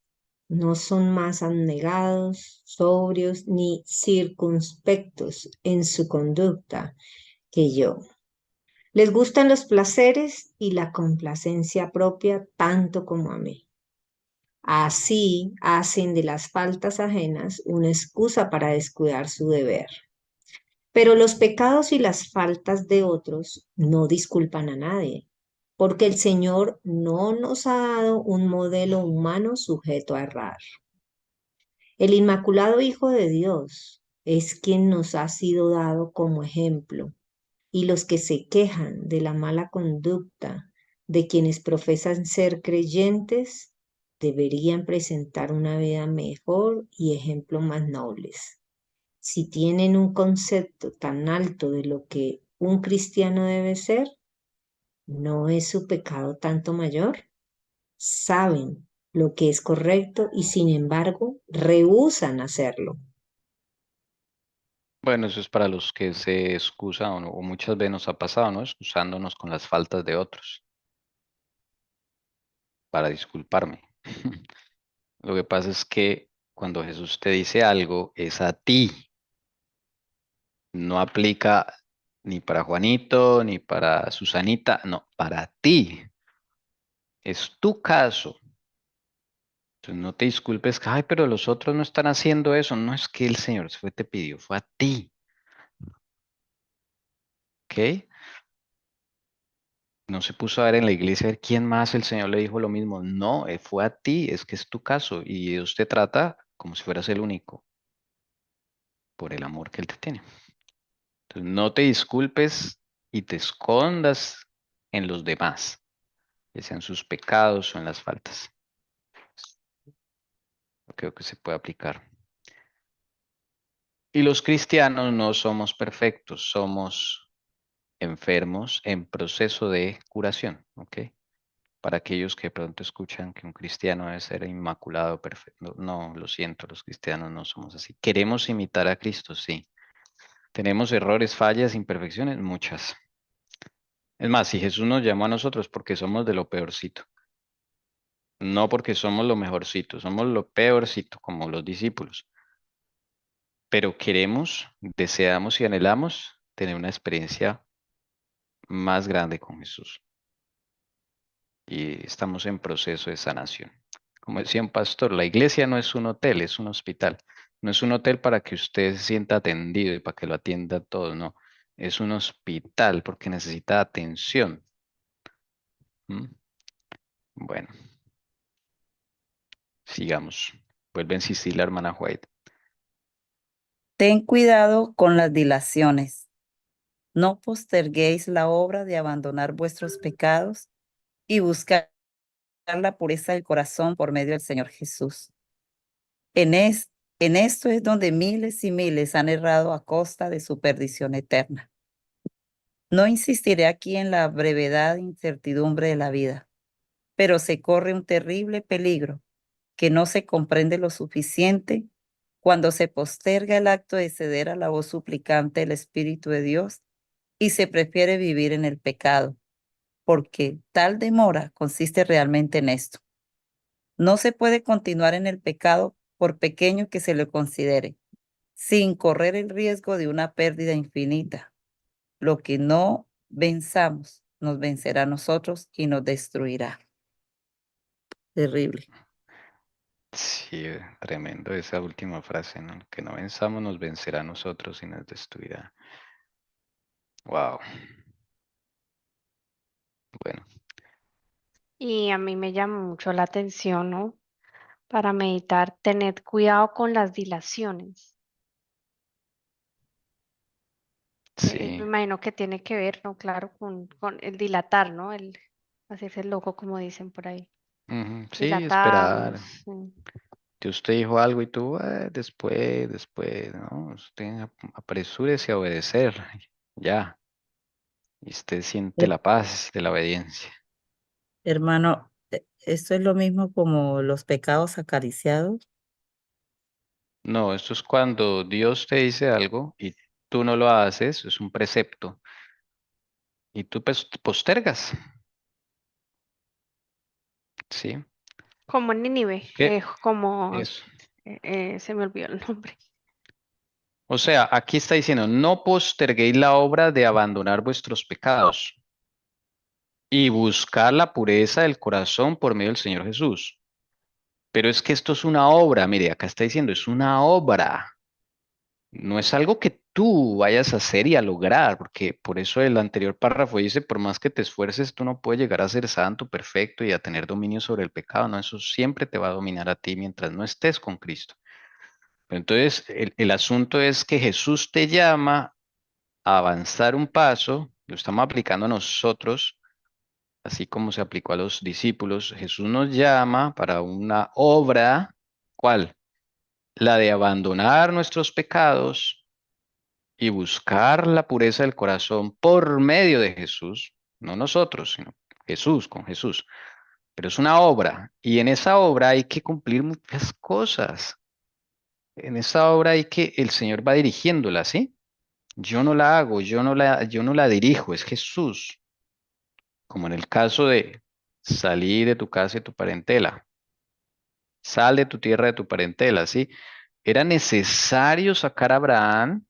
No son más abnegados, sobrios ni circunspectos en su conducta que yo. Les gustan los placeres y la complacencia propia tanto como a mí. Así hacen de las faltas ajenas una excusa para descuidar su deber. Pero los pecados y las faltas de otros no disculpan a nadie, porque el Señor no nos ha dado un modelo humano sujeto a errar. El Inmaculado Hijo de Dios es quien nos ha sido dado como ejemplo, y los que se quejan de la mala conducta de quienes profesan ser creyentes deberían presentar una vida mejor y ejemplos más nobles. Si tienen un concepto tan alto de lo que un cristiano debe ser, ¿no es su pecado tanto mayor? Saben lo que es correcto y sin embargo rehúsan hacerlo. Bueno, eso es para los que se excusan o muchas veces nos ha pasado, ¿no? Excusándonos con las faltas de otros para disculparme. Lo que pasa es que cuando Jesús te dice algo, es a ti. No aplica ni para Juanito, ni para Susanita, no, para ti. Es tu caso. Entonces no te disculpes, ay, pero los otros no están haciendo eso. No es que el Señor te pidió, fue a ti. ¿Ok? No se puso a ver en la iglesia a ver quién más el Señor le dijo lo mismo. No, fue a ti, es que es tu caso. Y Dios te trata como si fueras el único, por el amor que Él te tiene. Entonces no te disculpes y te escondas en los demás, ya sean sus pecados o en las faltas. Creo que se puede aplicar. Y los cristianos no somos perfectos, somos enfermos en proceso de curación, ¿ok? Para aquellos que de pronto escuchan que un cristiano debe ser inmaculado, perfecto. No, lo siento, los cristianos no somos así. ¿Queremos imitar a Cristo? Sí. ¿Tenemos errores, fallas, imperfecciones? Muchas. Es más, si Jesús nos llamó a nosotros porque somos de lo peorcito, no porque somos lo mejorcito, somos lo peorcito, como los discípulos. Pero queremos, deseamos y anhelamos tener una experiencia más grande con Jesús. Y estamos en proceso de sanación. Como decía un pastor, la iglesia no es un hotel, es un hospital. No es un hotel para que usted se sienta atendido y para que lo atienda todo, no. Es un hospital porque necesita atención. ¿Mm? Bueno, sigamos. Vuelve a insistir la hermana White. Ten cuidado con las dilaciones. No posterguéis la obra de abandonar vuestros pecados y buscar la pureza del corazón por medio del Señor Jesús. En, es, en esto es donde miles y miles han errado a costa de su perdición eterna. No insistiré aquí en la brevedad e incertidumbre de la vida, pero se corre un terrible peligro que no se comprende lo suficiente cuando se posterga el acto de ceder a la voz suplicante del Espíritu de Dios y se prefiere vivir en el pecado, porque tal demora consiste realmente en esto. No se puede continuar en el pecado por pequeño que se le considere, sin correr el riesgo de una pérdida infinita. Lo que no venzamos nos vencerá a nosotros y nos destruirá. Terrible. Sí, tremendo esa última frase, ¿no? Que no venzamos nos vencerá a nosotros y nos destruirá. Wow. Bueno, Y a mí me llama mucho la atención, ¿no? Para meditar, tened cuidado con las dilaciones. Me Sí, imagino que tiene que ver, ¿no? Claro, con el dilatar, ¿no? El hacerse loco, como dicen por ahí. sí, Dilatamos. esperar. Que usted dijo algo y tú, después, ¿no? Usted apresúrese a obedecer, ya. Y usted siente Her- la paz de la obediencia. Hermano, esto es lo mismo como los pecados acariciados. No, esto es cuando Dios te dice algo y tú no lo haces, es un precepto, y tú postergas, ¿sí? Como en Nínive, ¿Qué? como Eso. se me olvidó el nombre. O sea, aquí está diciendo, no posterguéis la obra de abandonar vuestros pecados y buscar la pureza del corazón por medio del Señor Jesús. Pero es que esto es una obra, mire, acá está diciendo, es una obra. No es algo que tú vayas a hacer y a lograr, porque por eso el anterior párrafo dice, por más que te esfuerces, tú no puedes llegar a ser santo, perfecto y a tener dominio sobre el pecado, ¿no? Eso siempre te va a dominar a ti mientras no estés con Cristo. Pero entonces, el asunto es que Jesús te llama a avanzar un paso, lo estamos aplicando a nosotros, así como se aplicó a los discípulos. Jesús nos llama para una obra, ¿cuál? La de abandonar nuestros pecados y buscar la pureza del corazón por medio de Jesús, no nosotros, sino Jesús, con Jesús. Pero es una obra y en esa obra hay que cumplir muchas cosas. En esa obra hay que, el Señor va dirigiéndola, ¿sí? Yo no la hago, yo no la dirijo, es Jesús. Como en el caso de salir de tu casa y tu parentela. Sal de tu tierra, de tu parentela, ¿sí? Era necesario sacar a Abraham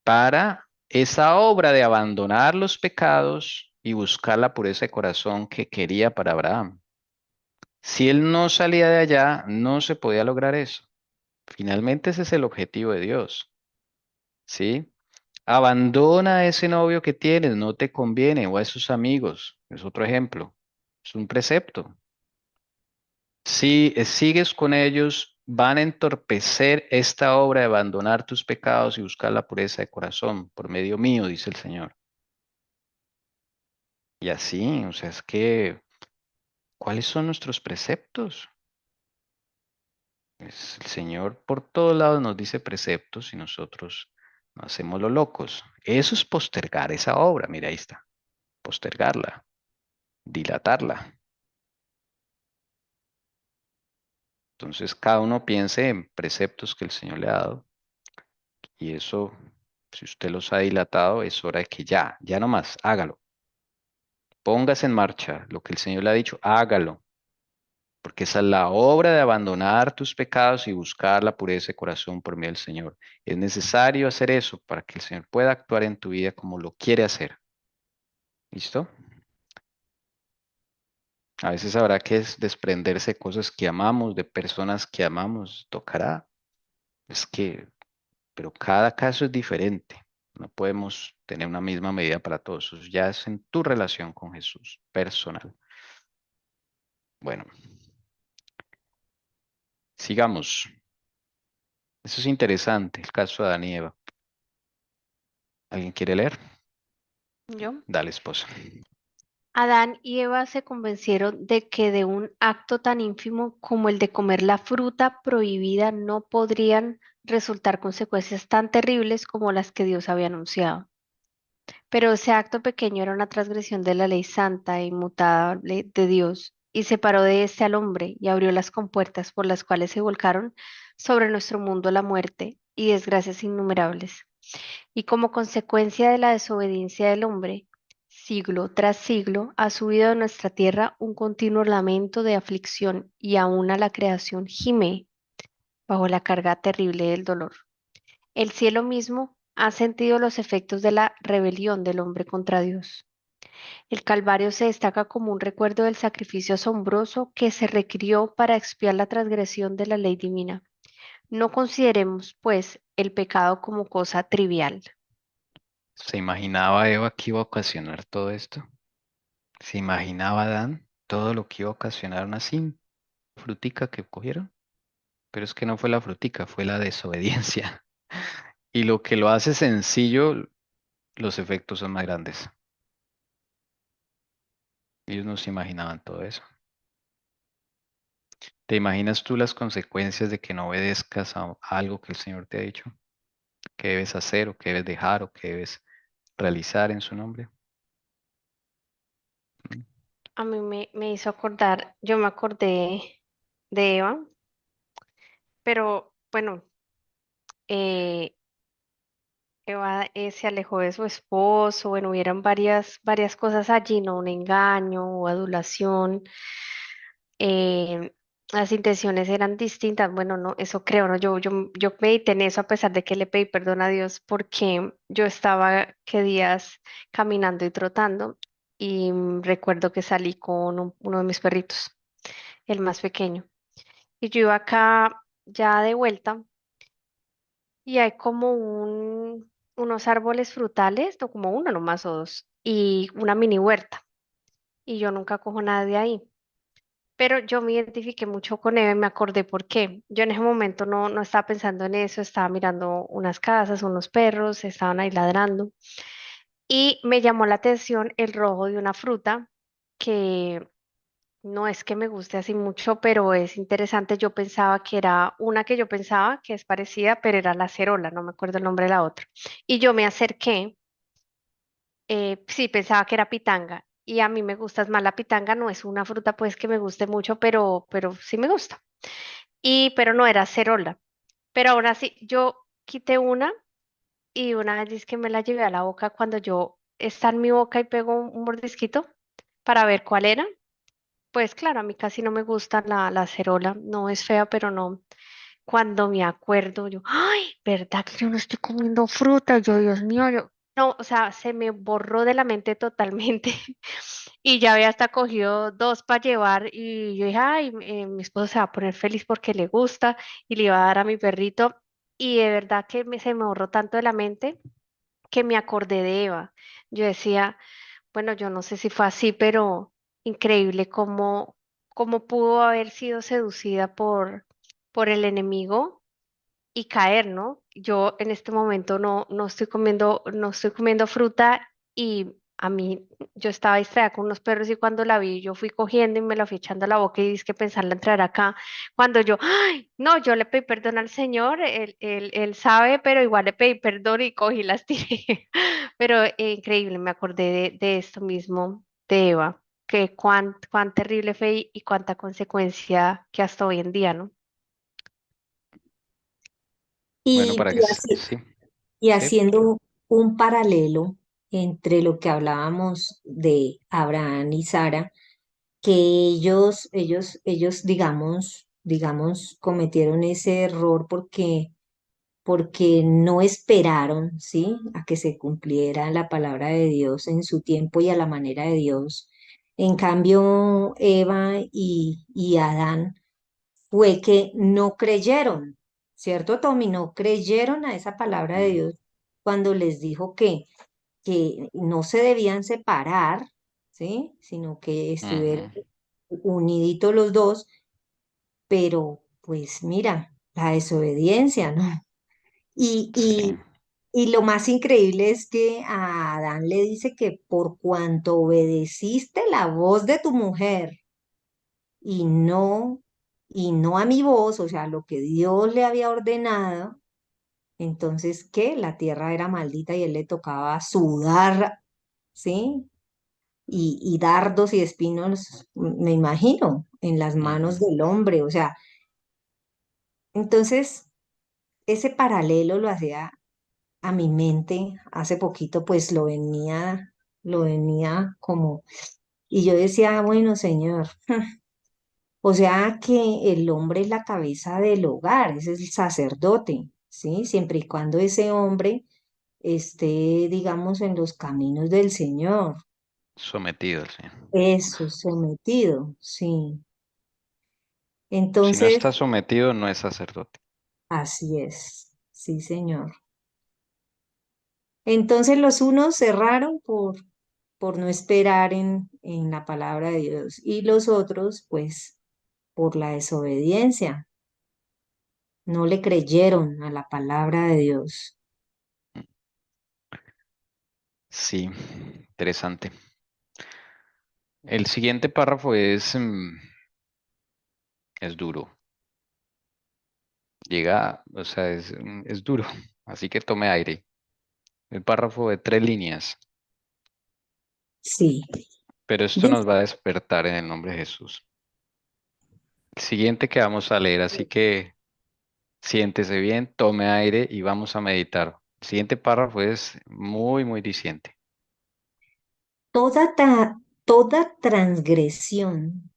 para esa obra de abandonar los pecados y buscar la pureza de corazón que quería para Abraham. Si él no salía de allá, no se podía lograr eso. Finalmente ese es el objetivo de Dios, ¿sí? Abandona a ese novio que tienes, no te conviene, o a esos amigos, es otro ejemplo. Es un precepto. Si sigues con ellos, van a entorpecer esta obra de abandonar tus pecados y buscar la pureza de corazón por medio mío, dice el Señor. Y así, o sea, es que, ¿cuáles son nuestros preceptos? El Señor por todos lados nos dice preceptos y nosotros no hacemos lo locos. Eso es postergar esa obra, mira, ahí está. Postergarla, dilatarla. Entonces, cada uno piense en preceptos que el Señor le ha dado y eso, si usted los ha dilatado, es hora de que ya no más, hágalo. Póngase en marcha lo que el Señor le ha dicho, hágalo. Porque esa es la obra de abandonar tus pecados y buscar la pureza de corazón por medio del Señor. Es necesario hacer eso para que el Señor pueda actuar en tu vida como lo quiere hacer. ¿Listo? A veces habrá que desprenderse de cosas que amamos, de personas que amamos. Tocará. Es que, pero cada caso es diferente. No podemos tener una misma medida para todos. Eso ya es en tu relación con Jesús, personal. Bueno, sigamos. Eso es interesante, el caso de Adán y Eva. ¿Alguien quiere leer? Yo. Dale, esposa. Adán y Eva se convencieron de que de un acto tan ínfimo como el de comer la fruta prohibida no podrían resultar consecuencias tan terribles como las que Dios había anunciado. Pero ese acto pequeño era una transgresión de la ley santa e inmutable de Dios y separó de éste al hombre y abrió las compuertas por las cuales se volcaron sobre nuestro mundo la muerte y desgracias innumerables. Y como consecuencia de la desobediencia del hombre, siglo tras siglo ha subido a nuestra tierra un continuo lamento de aflicción y aún a la creación gime bajo la carga terrible del dolor. El cielo mismo ha sentido los efectos de la rebelión del hombre contra Dios. El Calvario se destaca como un recuerdo del sacrificio asombroso que se requirió para expiar la transgresión de la ley divina. No consideremos, pues, el pecado como cosa trivial. ¿Se imaginaba Eva que iba a ocasionar todo esto? ¿Se imaginaba Adán todo lo que iba a ocasionar una simple frutica que cogieron? Pero es que no fue la frutica, fue la desobediencia. Y lo que lo hace sencillo, los efectos son más grandes. Ellos no se imaginaban todo eso. ¿Te imaginas tú las consecuencias de que no obedezcas a algo que el Señor te ha dicho? ¿Qué debes hacer o qué debes dejar o qué debes realizar en su nombre? Mm. A mí me hizo acordar, yo me acordé de Eva, pero bueno, eh, Eva se alejó de su esposo, bueno, hubieron varias cosas allí, ¿no? Un engaño o adulación, eh, las intenciones eran distintas, bueno, no, eso creo, ¿no? Yo medité en eso a pesar de que le pedí perdón a Dios porque yo estaba que días caminando y trotando y recuerdo que salí con uno de mis perritos, el más pequeño, y yo iba acá ya de vuelta y hay como unos árboles frutales, no como uno nomás o dos, y una mini huerta. Y yo nunca cojo nada de ahí. Pero yo me identifiqué mucho con Eva y me acordé por qué. Yo en ese momento no estaba pensando en eso, estaba mirando unas casas, unos perros, estaban ahí ladrando. Y me llamó la atención el rojo de una fruta que no es que me guste así mucho, pero es interesante. Yo pensaba que era una que yo pensaba que es parecida, pero era la acerola, no me acuerdo el nombre de la otra. Y yo me acerqué, sí, pensaba que era pitanga. Y a mí me gusta más la pitanga, no es una fruta pues que me guste mucho, pero sí me gusta. Pero no era acerola. Pero aún así, yo quité una y una vez dice que me la llevé a la boca cuando yo está en mi boca y pego un mordisquito para ver cuál era. Pues claro, a mí casi no me gusta la acerola, no es fea, pero no. Cuando me acuerdo, yo, ay, ¿verdad que yo no estoy comiendo fruta? Yo, Dios mío, yo, no, o sea, se me borró de la mente totalmente y ya había hasta cogido dos para llevar y yo dije, ay, mi esposo se va a poner feliz porque le gusta y le iba a dar a mi perrito y de verdad que se me borró tanto de la mente que me acordé de Eva. Yo decía, bueno, yo no sé si fue así, pero increíble cómo pudo haber sido seducida por el enemigo y caer, ¿no? Yo en este momento no estoy comiendo fruta y a mí, yo estaba distraída con unos perros y cuando la vi, yo fui cogiendo y me la fui echando a la boca y dije que pensarla en traer acá. Cuando yo, ay, no, yo le pedí perdón al Señor, él sabe, pero igual le pedí perdón y cogí y las tiré. Pero increíble, me acordé de esto mismo, de Eva, que cuán terrible fue y cuánta consecuencia que hasta hoy en día, ¿no? Bueno, Y, para y que así, sí, y sí. haciendo un paralelo entre lo que hablábamos de Abraham y Sara, que ellos, digamos, cometieron ese error porque no esperaron, ¿sí? A que se cumpliera la palabra de Dios en su tiempo y a la manera de Dios. En cambio, Eva y Adán fue que no creyeron, ¿cierto, Tommy? No creyeron a esa palabra de Mm, Dios cuando les dijo que no se debían separar, ¿sí? Sino que estuvieran ujú, uniditos los dos, pero pues mira, la desobediencia, ¿no? Y, sí. y, y lo más increíble es que a Adán le dice que por cuanto obedeciste la voz de tu mujer y no, y no a mi voz, o sea, lo que Dios le había ordenado, entonces que la tierra era maldita y él le tocaba sudar, ¿sí? Y dardos y espinos, me imagino, en las manos Ujú. del hombre, o sea, entonces ese paralelo lo hacía a mi mente hace poquito, pues lo venía como, y yo decía, "Ah, bueno, Señor, o sea que el hombre es la cabeza del hogar, es el sacerdote, ¿sí? Siempre y cuando ese hombre esté, digamos, en los caminos del Señor, Sometido, sí. eso, sometido, sí. Si no Entonces, está sometido, no es sacerdote. así es, sí, Señor. Entonces los unos cerraron por no esperar en la palabra de Dios y los otros, pues, por la desobediencia, no le creyeron a la palabra de Dios. Sí, interesante. El siguiente párrafo es duro. Llega, o sea, es duro. Así que tome aire. El párrafo de 3 líneas. Sí. Pero esto nos Dice, va a despertar en el nombre de Jesús. El siguiente que vamos a leer, así que siéntese bien, tome aire y vamos a meditar. El siguiente párrafo es muy, muy diciente. toda transgresión,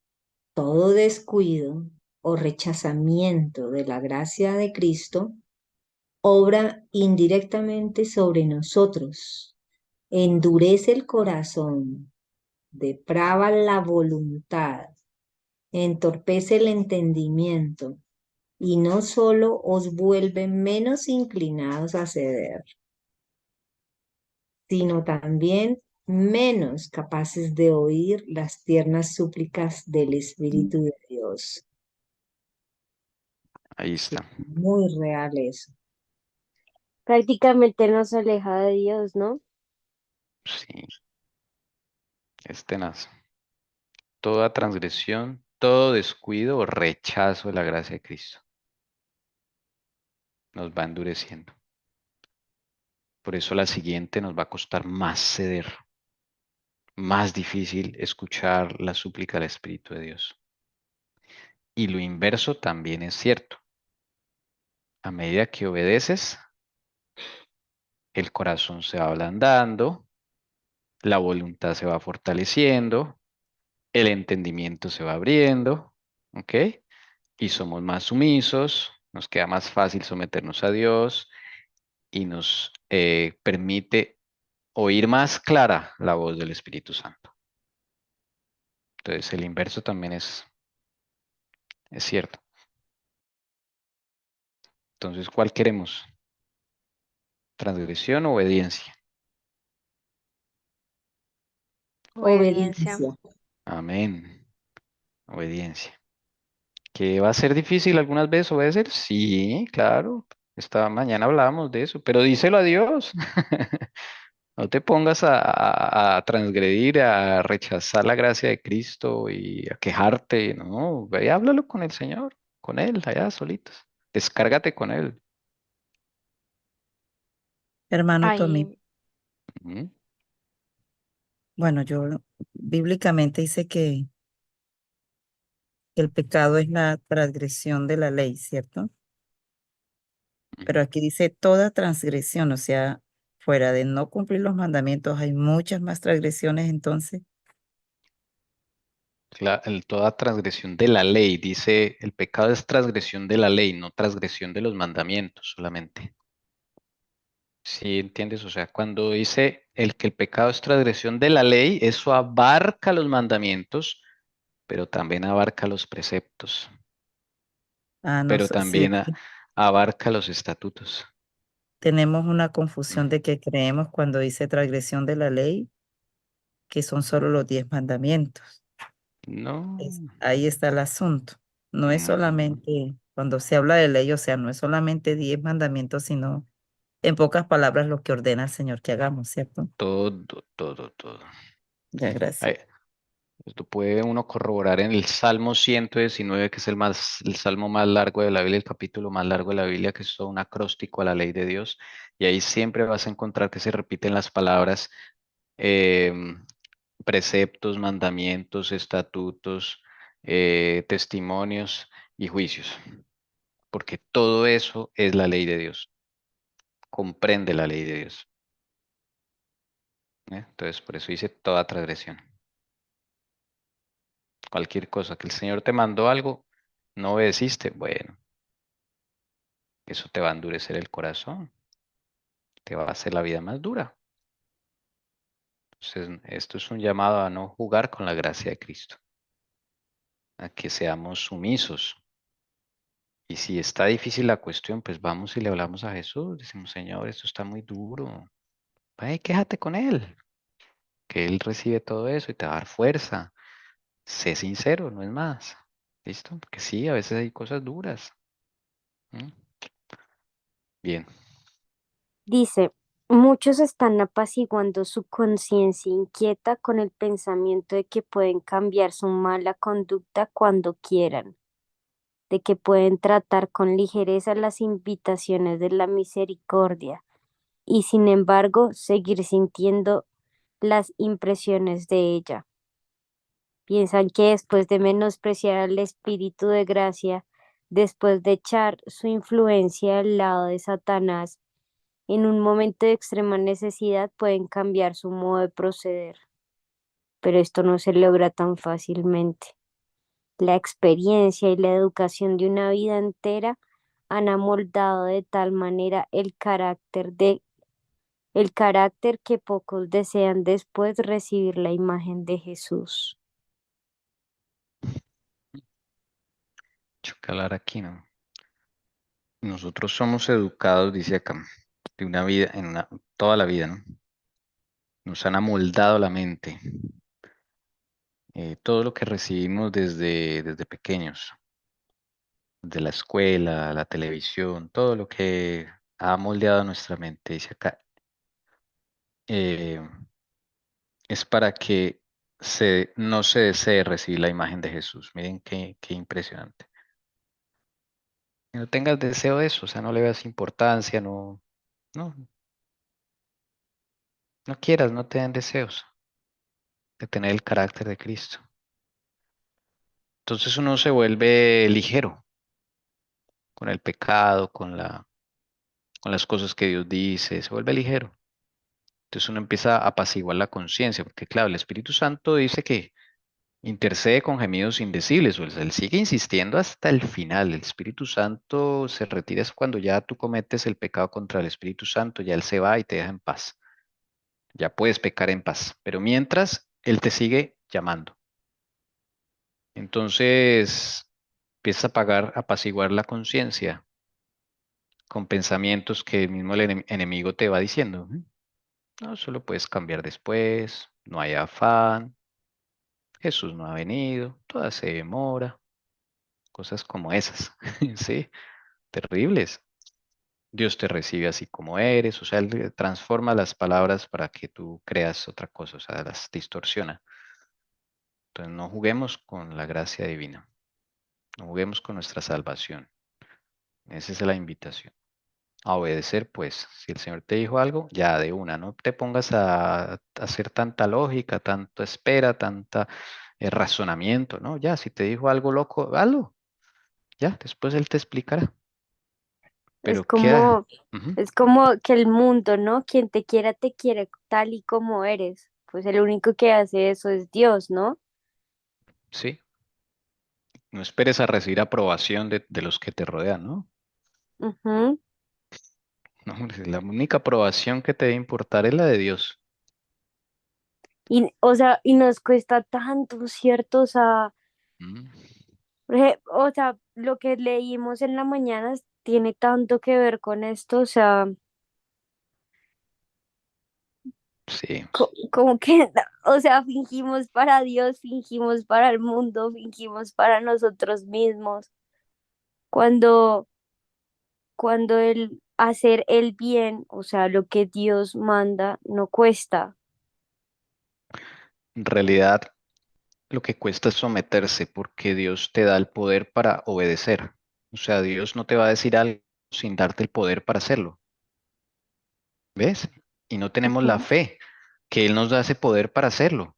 todo descuido o rechazamiento de la gracia de Cristo obra indirectamente sobre nosotros, endurece el corazón, deprava la voluntad, entorpece el entendimiento y no solo os vuelve menos inclinados a ceder, sino también menos capaces de oír las tiernas súplicas del Espíritu de Dios. Ahí Sí, está. muy real eso. Prácticamente nos aleja de Dios, ¿no? Sí, es tenaz. Toda transgresión, todo descuido o rechazo de la gracia de Cristo nos va endureciendo. Por eso la siguiente nos va a costar más ceder, más difícil escuchar la súplica del Espíritu de Dios. Y lo inverso también es cierto. A medida que obedeces, el corazón se va ablandando, la voluntad se va fortaleciendo, el entendimiento se va abriendo, ¿ok? Y somos más sumisos, nos queda más fácil someternos a Dios y nos permite oír más clara la voz del Espíritu Santo. Entonces el inverso también es cierto. Entonces, ¿cuál queremos? ¿Transgresión o obediencia? Obediencia. Obediencia. Amén. Obediencia. ¿Que va a ser difícil algunas veces obedecer? Sí, claro. Esta mañana hablábamos de eso, pero díselo a Dios. No te pongas a transgredir, a rechazar la gracia de Cristo y a quejarte. No, ve y háblalo con el Señor, con Él, allá solitos. Descárgate con Él. Hermano Tommy, Ahí, Ujú. bueno, yo bíblicamente dice que el pecado es la transgresión de la ley, ¿cierto? Pero aquí dice toda transgresión, o sea, fuera de no cumplir los mandamientos, hay muchas más transgresiones entonces. Toda transgresión de la ley, dice, el pecado es transgresión de la ley, no transgresión de los mandamientos solamente. ¿Sí entiendes? O sea, cuando dice el que el pecado es transgresión de la ley, eso abarca los mandamientos, pero también abarca los preceptos, Ah, no pero sé, sí, también abarca los estatutos. tenemos una confusión de que creemos cuando dice transgresión de la ley, que son solo los 10 mandamientos. No. Ahí está el asunto. No es Ujú. solamente, cuando se habla de ley, o sea, no es solamente 10 mandamientos, sino en pocas palabras lo que ordena el Señor que hagamos, ¿cierto? Todo, todo, todo. Ya, gracias. Ay, esto puede uno corroborar en el Salmo 119, que es el salmo más largo de la Biblia, el capítulo más largo de la Biblia, que es todo un acróstico a la ley de Dios. Y ahí siempre vas a encontrar que se repiten las palabras em, preceptos, mandamientos, estatutos, testimonios y juicios, porque todo eso es la ley de Dios, comprende la ley de Dios. Entonces, por eso dice toda transgresión. Cualquier cosa que el Señor te mandó algo, no obedeciste, bueno, eso te va a endurecer el corazón, te va a hacer la vida más dura. Entonces, esto es un llamado a no jugar con la gracia de Cristo, a que seamos sumisos. Y si está difícil la cuestión, pues vamos y le hablamos a Jesús. Decimos, Señor, esto está muy duro. Vaya, y quéjate con Él, que Él recibe todo eso y te va a dar fuerza. Sé sincero, no es más. ¿Listo? Porque sí, a veces hay cosas duras. ¿Mm? Bien. Dice, Muchos están apaciguando su conciencia inquieta con el pensamiento de que pueden cambiar su mala conducta cuando quieran, de que pueden tratar con ligereza las invitaciones de la misericordia y sin embargo seguir sintiendo las impresiones de ella. Piensan que después de menospreciar al Espíritu de gracia, después de echar su influencia al lado de Satanás, en un momento de extrema necesidad pueden cambiar su modo de proceder, pero esto no se logra tan fácilmente. La experiencia y la educación de una vida entera han amoldado de tal manera el carácter que pocos desean después recibir la imagen de Jesús. Mucho que hablar aquí, ¿no? Nosotros somos educados, dice acá, de una vida, toda la vida, ¿no? Nos han amoldado la mente. Todo lo que recibimos desde pequeños, de la escuela, la televisión, todo lo que ha moldeado nuestra mente, dice acá, eh, es para que no se desee recibir la imagen de Jesús. Miren qué impresionante. Que no tengas deseo de eso, o sea, no le veas importancia, no, no quieras, no te den deseos de tener el carácter de Cristo. Entonces uno se vuelve ligero con el pecado, con las cosas que Dios dice, se vuelve ligero. Entonces uno empieza a apaciguar la conciencia, porque claro, el Espíritu Santo dice que intercede con gemidos indecibles, o sea, él sigue insistiendo hasta el final. El Espíritu Santo se retira es cuando ya tú cometes el pecado contra el Espíritu Santo, ya él se va y te deja en paz. Ya puedes pecar en paz, pero mientras él te sigue llamando. Entonces empiezas a apaciguar la conciencia con pensamientos que el mismo enemigo te va diciendo. No, solo puedes cambiar después, no hay afán, Jesús no ha venido, toda se demora, cosas como esas, ¿sí? Terribles. Dios te recibe así como eres, o sea, Él transforma las palabras para que tú creas otra cosa, o sea, las distorsiona. Entonces no juguemos con la gracia divina, no juguemos con nuestra salvación. Esa es la invitación. A obedecer, pues, si el Señor te dijo algo, ya de una, no te pongas a hacer tanta lógica, tanta espera, tanta razonamiento, ¿no? Ya, si te dijo algo loco, hazlo, ya, después Él te explicará. Es Pero queda, como, es como que el mundo, ¿no? Quien te quiere tal y como eres. Pues el único que hace eso es Dios, ¿no? sí, no esperes a recibir aprobación de los que te rodean, ¿no? Ujú. No, hombre, la única aprobación que te debe importar es la de Dios. Y, o sea, y nos cuesta tanto, ¿cierto? O sea, Mm, o sea, lo que leímos en la mañana tiene tanto que ver con esto, o sea, sí, como que, o sea, fingimos para Dios, fingimos para el mundo, fingimos para nosotros mismos, cuando, cuando el hacer el bien, o sea, lo que Dios manda, no cuesta. en realidad lo que cuesta es someterse porque Dios te da el poder para obedecer. O sea, Dios no te va a decir algo sin darte el poder para hacerlo. ¿Ves? Y no tenemos la Ujú. fe que Él nos da ese poder para hacerlo.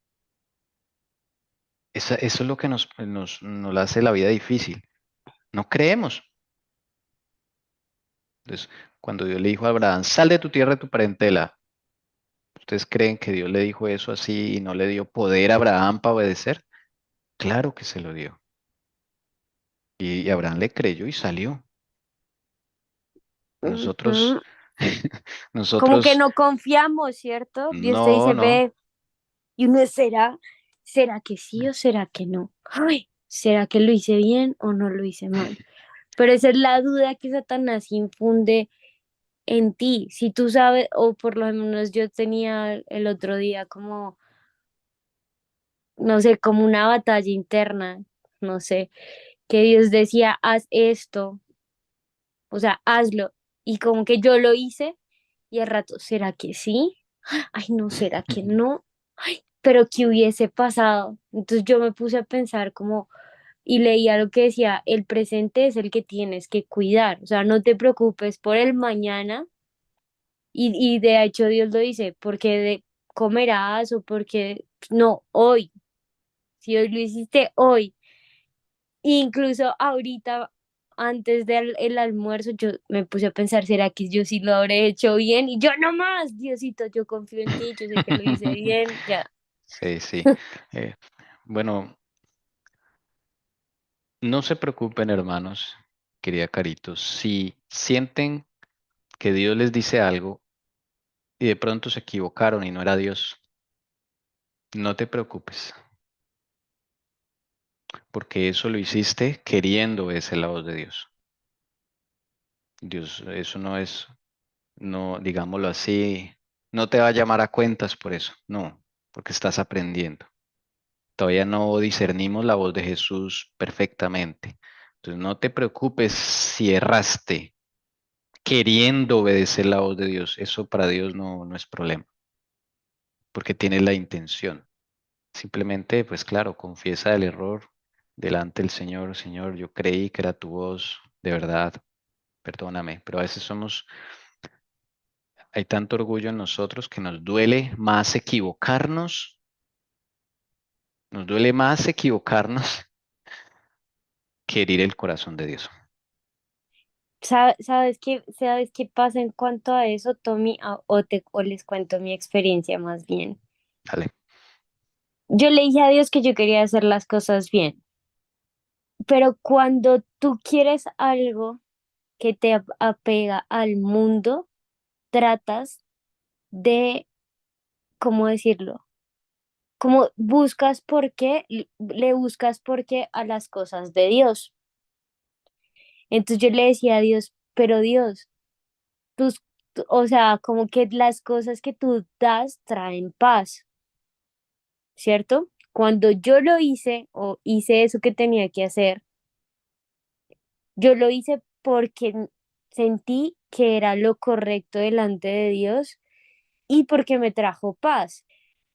Eso es lo que nos hace la vida difícil. No creemos. Entonces, cuando Dios le dijo a Abraham, sal de tu tierra, de tu parentela, ¿ustedes creen que Dios le dijo eso así y no le dio poder a Abraham para obedecer? Claro que se lo dio. Y Abraham le creyó y salió. Nosotros, Ujú. Como que nosotros, no confiamos, ¿cierto? Dios te no, dice, no. ve, y uno será que sí o será que no? Ay, ¿será que lo hice bien o no lo hice mal? Pero esa es la duda que Satanás infunde en ti. Si tú sabes, o por lo menos yo tenía el otro día como, no sé, como una batalla interna, no sé, que Dios decía, haz esto, o sea, hazlo. Y como que yo lo hice Y al rato, ¿será que sí? Ay, no, ¿será que no? Ay, pero ¿qué hubiese pasado? Entonces yo me puse a pensar como, y leía lo que decía, el presente es el que tienes que cuidar, o sea, no te preocupes por el mañana, y de hecho Dios lo dice, porque comerás o porque, no, hoy, si hoy lo hiciste hoy, incluso ahorita, antes del el almuerzo, yo me puse a pensar, ¿será que yo sí lo habré hecho bien? Y yo no más, Diosito, yo confío en ti, yo sé que lo hice bien, ya. Sí, sí. Eh, bueno, no se preocupen, hermanos, querida Caritos, si sienten que Dios les dice algo y de pronto se equivocaron y no era Dios, no te preocupes, porque eso lo hiciste queriendo obedecer la voz de Dios. Dios, eso no es, no, digámoslo así, no te va a llamar a cuentas por eso, no, porque estás aprendiendo. Todavía no discernimos la voz de Jesús perfectamente. Entonces no te preocupes si erraste queriendo obedecer la voz de Dios. Eso para Dios no es problema, porque tienes la intención. Simplemente, pues claro, confiesa el error delante del Señor. Señor, yo creí que era tu voz, de verdad, perdóname. Pero a veces hay tanto orgullo en nosotros que nos duele más equivocarnos que herir el corazón de Dios. ¿Sabes qué pasa en cuanto a eso, Tommy? O les cuento mi experiencia más bien. Dale. Yo le dije a Dios que yo quería hacer las cosas bien, pero cuando tú quieres algo que te apega al mundo, tratas de, ¿cómo decirlo? Como buscas por qué, le buscas por qué a las cosas de Dios. Entonces yo le decía a Dios, pero Dios, o sea, como que las cosas que tú das traen paz, ¿cierto? Cuando yo lo hice o hice eso que tenía que hacer, yo lo hice porque sentí que era lo correcto delante de Dios y porque me trajo paz.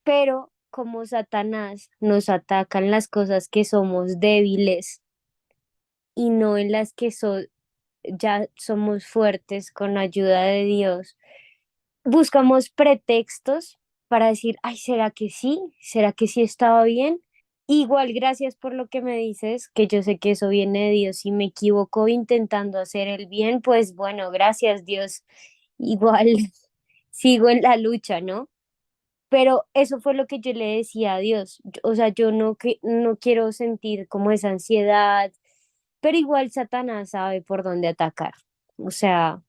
Pero como Satanás nos ataca en las cosas que somos débiles y no en las que ya somos fuertes con la ayuda de Dios, buscamos pretextos para decir, ay, ¿será que sí? ¿Será que sí estaba bien? Igual, gracias por lo que me dices, que yo sé que eso viene de Dios. Si me equivoco intentando hacer el bien, pues bueno, gracias Dios. Igual sigo en la lucha, ¿no? Pero eso fue lo que yo le decía a Dios. O sea, yo no quiero sentir como esa ansiedad, pero igual Satanás sabe por dónde atacar. O sea,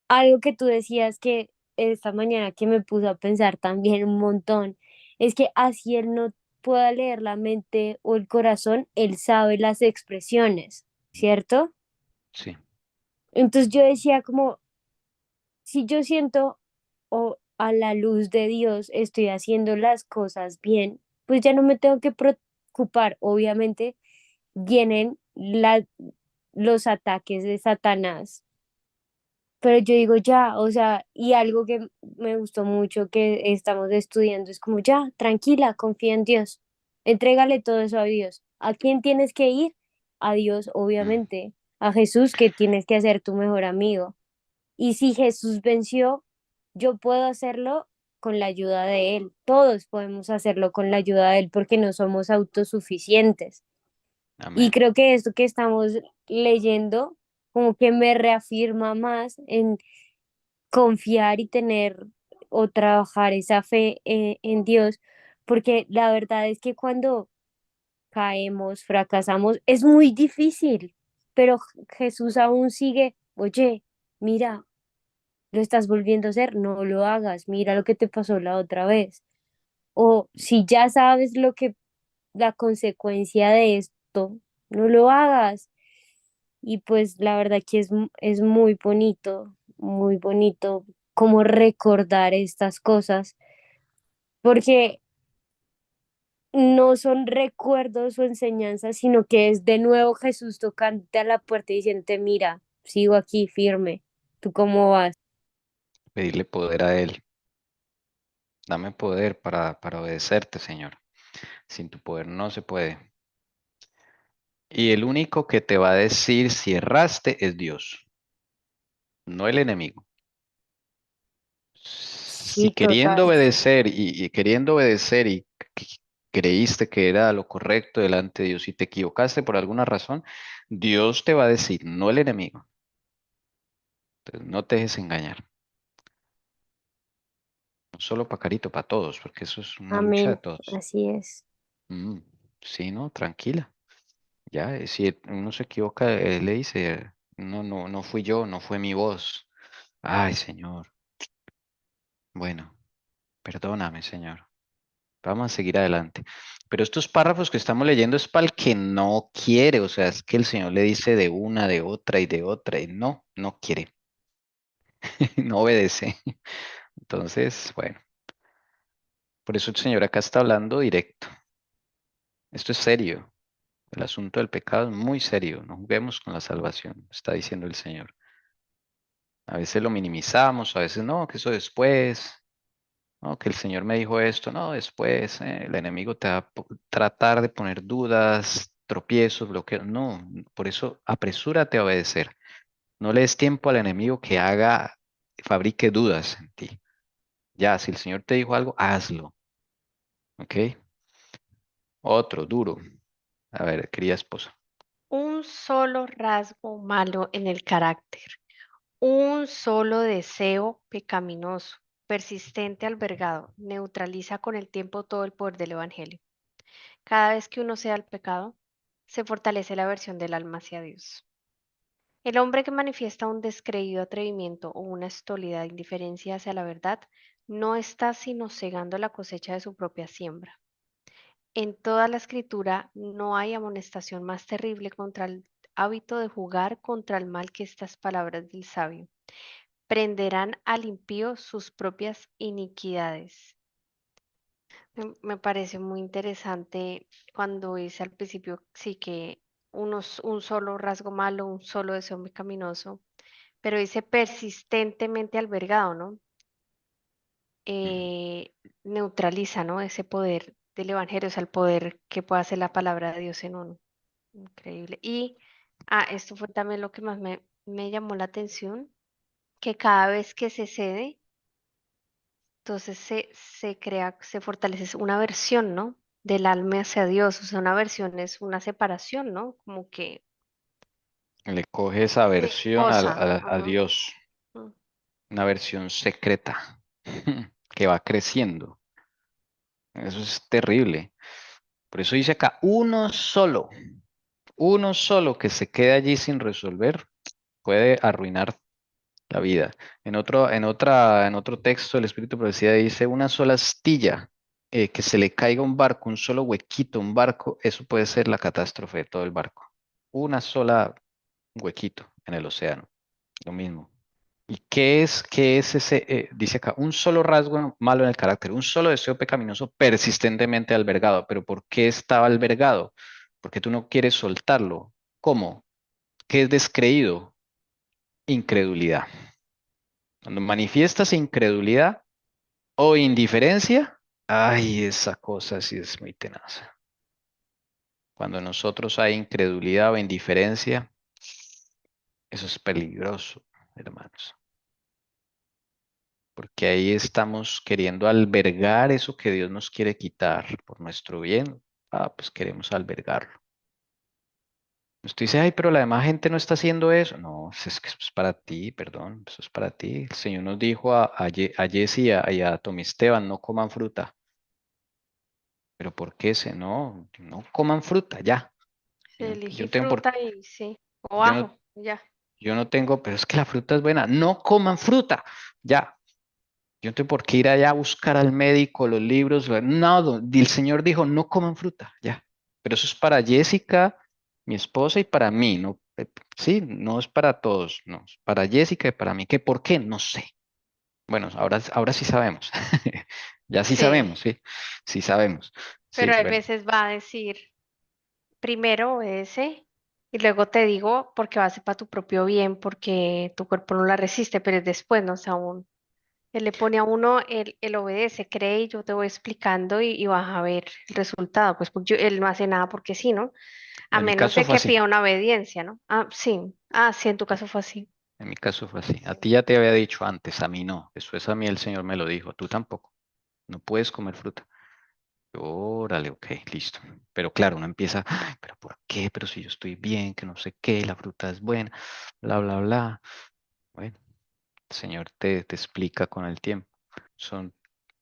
algo que tú decías que esta mañana que me puso a pensar también un montón, es que así él no pueda leer la mente o el corazón, él sabe las expresiones, ¿cierto? Sí. Entonces yo decía como, si yo siento o a la luz de Dios estoy haciendo las cosas bien, pues ya no me tengo que preocupar. Obviamente vienen los ataques de Satanás, pero yo digo ya, o sea, y algo que me gustó mucho que estamos estudiando es como ya, tranquila, confía en Dios, entrégale todo eso a Dios. ¿A quién tienes que ir? A Dios, Mm, obviamente, a Jesús, que tienes que ser tu mejor amigo. Y si Jesús venció, yo puedo hacerlo con la ayuda de Él. Todos podemos hacerlo con la ayuda de Él porque no somos autosuficientes. Y amén. creo que esto que estamos leyendo como que me reafirma más en confiar y tener o trabajar esa fe en Dios, porque la verdad es que cuando caemos, fracasamos, es muy difícil, pero Jesús aún sigue, oye, mira, lo estás volviendo a hacer, no lo hagas, mira lo que te pasó la otra vez. O si ya sabes la consecuencia de esto, no lo hagas. Y pues la verdad que es muy bonito como recordar estas cosas, porque no son recuerdos o enseñanzas, sino que es de nuevo Jesús tocándote a la puerta y diciéndote, mira, sigo aquí firme, ¿tú cómo vas? pedirle poder a Él. Dame poder para obedecerte, Señor. Sin tu poder no se puede. Y el único que te va a decir si erraste es Dios, no el enemigo. Si Sí, total. queriendo obedecer y creíste que era lo correcto delante de Dios y te equivocaste por alguna razón, Dios te va a decir, no el enemigo. Entonces, no te dejes engañar. No solo para Carito, para todos, porque eso es una lucha de Amén. todos. Así es. Mm, sí, no, tranquila. Ya, si uno se equivoca, él le dice, no, no, no fui yo, no fue mi voz. Ay, Señor. Bueno, perdóname, Señor. Vamos a seguir adelante. Pero estos párrafos que estamos leyendo es para el que no quiere, o sea, es que el Señor le dice de una, de otra, y no, no quiere, no obedece. Entonces, bueno, por eso el Señor acá está hablando directo. Esto es serio. El asunto del pecado es muy serio. No juguemos con la salvación, está diciendo el Señor. A veces lo minimizamos, a veces no, que eso después, no, que el Señor me dijo esto, no, después, el enemigo te va a tratar de poner dudas, tropiezos, bloqueos. No, por eso apresúrate a obedecer. No le des tiempo al enemigo que fabrique dudas en ti. Ya, si el Señor te dijo algo, hazlo. ¿Ok? Otro, duro. A ver, querida esposa. Un solo rasgo malo en el carácter, un solo deseo pecaminoso, persistente albergado, neutraliza con el tiempo todo el poder del Evangelio. Cada vez que uno sea el pecado, se fortalece la aversión del alma hacia Dios. El hombre que manifiesta un descreído atrevimiento o una estólida indiferencia hacia la verdad no está sino cegando la cosecha de su propia siembra. En toda la escritura no hay amonestación más terrible contra el hábito de jugar contra el mal que estas palabras del sabio. Prenderán al impío sus propias iniquidades. Me parece muy interesante cuando dice al principio, sí que un solo rasgo malo, un solo deseo pecaminoso, pero dice persistentemente albergado, ¿no? Ujú. Neutraliza, ¿no? Ese poder del evangelio, o sea, el poder que puede hacer la palabra de Dios en uno. Increíble. Y esto fue también lo que más me llamó la atención, que cada vez que se cede, entonces se crea, se fortalece una versión, ¿no? Del alma hacia Dios, o sea, una versión es una separación, ¿no? Como que Le coge esa se versión posa. a Ajá, Dios, mm, una versión secreta que va creciendo. Eso es terrible. Por eso dice acá, uno solo que se quede allí sin resolver puede arruinar la vida. En otro texto, el Espíritu de Profecía dice una sola astilla, que se le caiga un barco, un solo huequito, un barco, eso puede ser la catástrofe de todo el barco. Una sola huequito en el océano, lo mismo. ¿Y qué es ese? Dice acá, un solo rasgo malo en el carácter, un solo deseo pecaminoso persistentemente albergado. ¿Pero por qué estaba albergado? Porque tú no quieres soltarlo. ¿Cómo? ¿Qué es descreído? Incredulidad. Cuando manifiestas incredulidad o indiferencia, ay, esa cosa sí es muy tenaz. Cuando nosotros hay incredulidad o indiferencia, eso es peligroso, hermanos. Porque ahí estamos queriendo albergar eso que Dios nos quiere quitar por nuestro bien. Pues queremos albergarlo. Usted dice, ay, pero la demás gente no está haciendo eso. No, es que eso es para ti, perdón, eso es para ti. El Señor nos dijo a Jesse y a Tommy Esteban, no coman fruta. Pero ¿por qué ese? No, no coman fruta, ya. se Yo elige no tengo por, fruta y sí, o yo no, ajo, ya. yo no tengo, pero es que la fruta es buena. No coman fruta, ya. Yo no tengo por qué ir allá a buscar al médico, los libros. No, el Señor dijo, no coman fruta, ya. Pero eso es para Jessica, mi esposa, y para mí, ¿no? Sí, no es para todos, no. Es para Jessica y para mí. ¿Qué por qué? No sé. Bueno, ahora sí sabemos. Ya sí Sí, sabemos, sí. Sí sabemos. Sí, pero a bueno. veces va a decir, primero obedece y luego te digo porque va a ser para tu propio bien, porque tu cuerpo no la resiste, pero es después, no es aún. Él le pone a uno, él obedece, cree y yo te voy explicando y vas a ver el resultado. Pues porque él no hace nada porque sí, ¿no? A En mi menos caso de fue que así. pida una obediencia, ¿no? Ah, sí. Ah, sí, en tu Sí, caso fue así. en mi caso fue así. A ti ya te había dicho antes, a mí no. Después a mí el Señor me lo dijo, tú tampoco. No puedes comer fruta. Yo, órale, ok, listo. Pero claro, uno empieza, "Ay, pero ¿por qué? Pero si yo estoy bien, que no sé qué, la fruta es buena, bla, bla, bla. Bueno, el Señor te explica con el tiempo. Son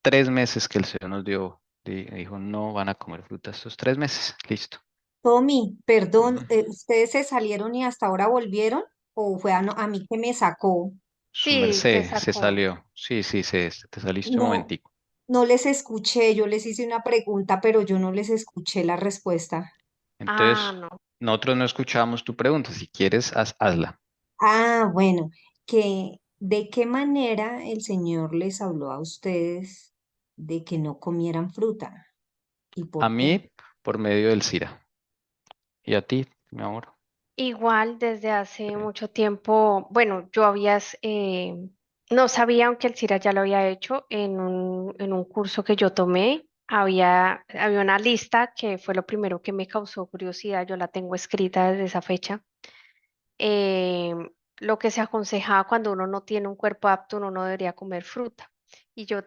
3 meses que el Señor nos dio, dijo, no van a comer fruta estos 3 meses, listo. Tommy, perdón, Ujú. ¿ustedes se salieron y hasta ahora volvieron? ¿O fue a mí que me sacó? Su Sí, te merced se sacó. salió. Sí, sí, te saliste un No, momentico. no les escuché, yo les hice una pregunta, pero yo no les escuché la respuesta. Ah, Entonces, no. nosotros no escuchamos tu pregunta. Si quieres, hazla. Ah, bueno, que ¿de qué manera el Señor les habló a ustedes de que no comieran fruta? ¿Y A por qué? mí, por medio del SIRA. Y a ti, mi amor. Igual desde hace Sí. mucho tiempo, bueno, yo no sabía, aunque el CIRA ya lo había hecho en un curso que yo tomé, había una lista que fue lo primero que me causó curiosidad, yo la tengo escrita desde esa fecha. eh, lo que se aconsejaba cuando uno no tiene un cuerpo apto, uno no debería comer fruta. Y yo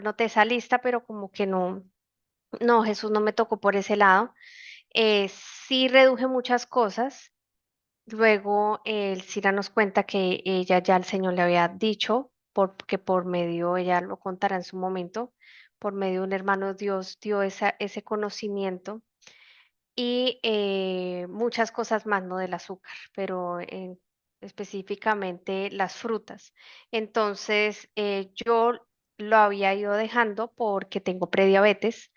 noté esa lista, pero como que no, no, Jesús no me tocó por ese lado. Sí reduje muchas cosas. Luego el Cira nos cuenta que ella ya el Señor le había dicho, que por medio, ella lo contará en su momento, por medio de un hermano Dios dio ese conocimiento y muchas cosas más, no del azúcar, pero específicamente las frutas. Entonces, yo lo había ido dejando porque tengo prediabetes.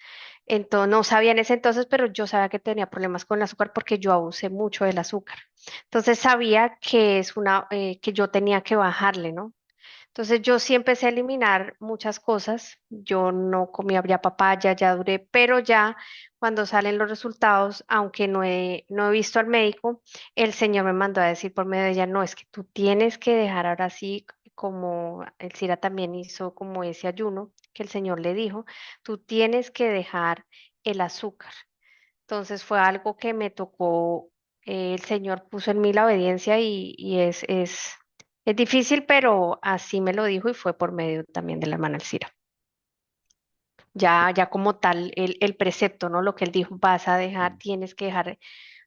Entonces, no sabía en ese entonces, pero yo sabía que tenía problemas con el azúcar porque yo abusé mucho del azúcar. Entonces, sabía que que yo tenía que bajarle, ¿no? Entonces yo sí empecé a eliminar muchas cosas. Yo no comía ya papaya, ya duré, pero ya cuando salen los resultados, aunque no he visto al médico, el señor me mandó a decir por medio de ella, no, es que tú tienes que dejar ahora sí, como el Cira también hizo como ese ayuno que el señor le dijo, tú tienes que dejar el azúcar. Entonces fue algo que me tocó, el Señor puso en mí la obediencia y es difícil, pero así me lo dijo y fue por medio también de la hermana Elcira. Ya como tal, el precepto, ¿no? Lo que él dijo, vas a dejar, Mm. tienes que dejar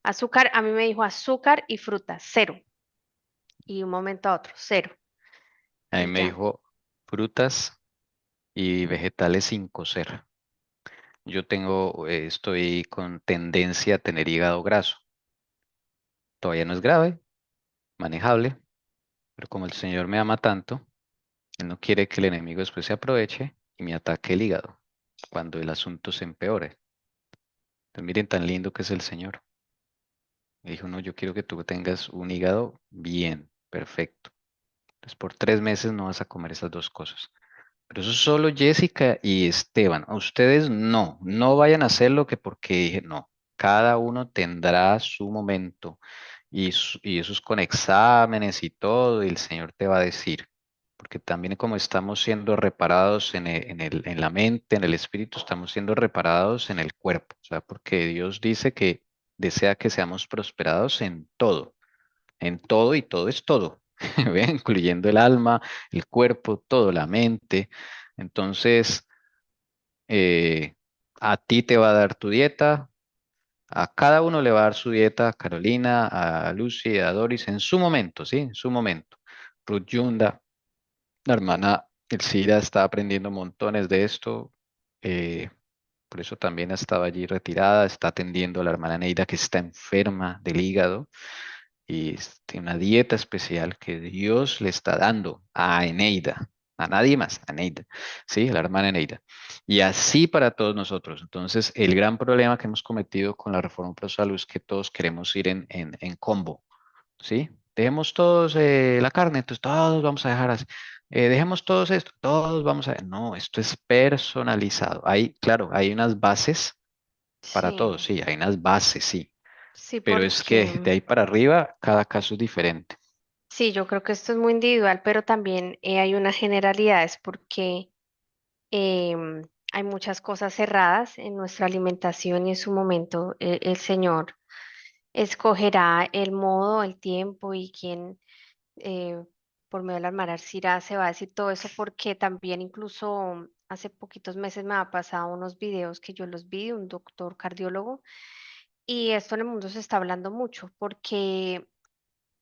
azúcar. A mí me dijo azúcar y fruta, cero. Y un momento a otro, cero. A mí Y me ya. dijo frutas y vegetales sin cocer. Yo estoy con tendencia a tener hígado graso. Todavía no es grave, manejable, pero como el Señor me ama tanto, Él no quiere que el enemigo después se aproveche y me ataque el hígado cuando el asunto se empeore. Entonces, miren tan lindo que es el Señor. Me dijo, no, yo quiero que tú tengas un hígado bien, perfecto. Entonces, por 3 meses no vas a comer esas dos cosas. Pero eso es solo Jessica y Esteban. A ustedes no vayan a hacerlo que porque dije, no. Cada uno tendrá su momento y eso es con exámenes y todo, y el Señor te va a decir. Porque también como estamos siendo reparados en la mente, en el espíritu, estamos siendo reparados en el cuerpo. O sea, porque Dios dice que desea que seamos prosperados en todo y todo es todo, ¿ve? Incluyendo el alma, el cuerpo, todo, la mente. Entonces, a ti te va a dar tu dieta, a cada uno le va a dar su dieta, a Carolina, a Lucy, a Doris, en su momento, ¿sí? En su momento. Ruth Yunda, la hermana Elcira está aprendiendo montones de esto. eh, por eso también estaba allí retirada, está atendiendo a la hermana Neida que está enferma del hígado y tiene una dieta especial que Dios le está dando a Eneida, a nadie más, a Eneida, ¿sí? A la hermana Eneida. Y así para todos nosotros. Entonces, el gran problema que hemos cometido con la reforma pro salud es que todos queremos ir en combo, ¿sí? Dejemos todos la carne, entonces todos vamos a dejar así. Dejemos todos esto, todos vamos a... No, esto es personalizado. Hay, claro, hay unas bases para todos, Sí, sí, hay unas bases, sí, sí, pero es que de porque ahí para arriba cada caso es diferente. Sí, yo creo que esto es muy individual, pero también hay unas generalidades porque em, hay muchas cosas cerradas en nuestra alimentación y en su momento el Señor escogerá el modo, el tiempo y quién eh, por medio de la hermana Arcira se va a decir todo eso porque también incluso hace poquitos meses me ha pasado unos videos que yo los vi de un doctor cardiólogo y esto en el mundo se está hablando mucho porque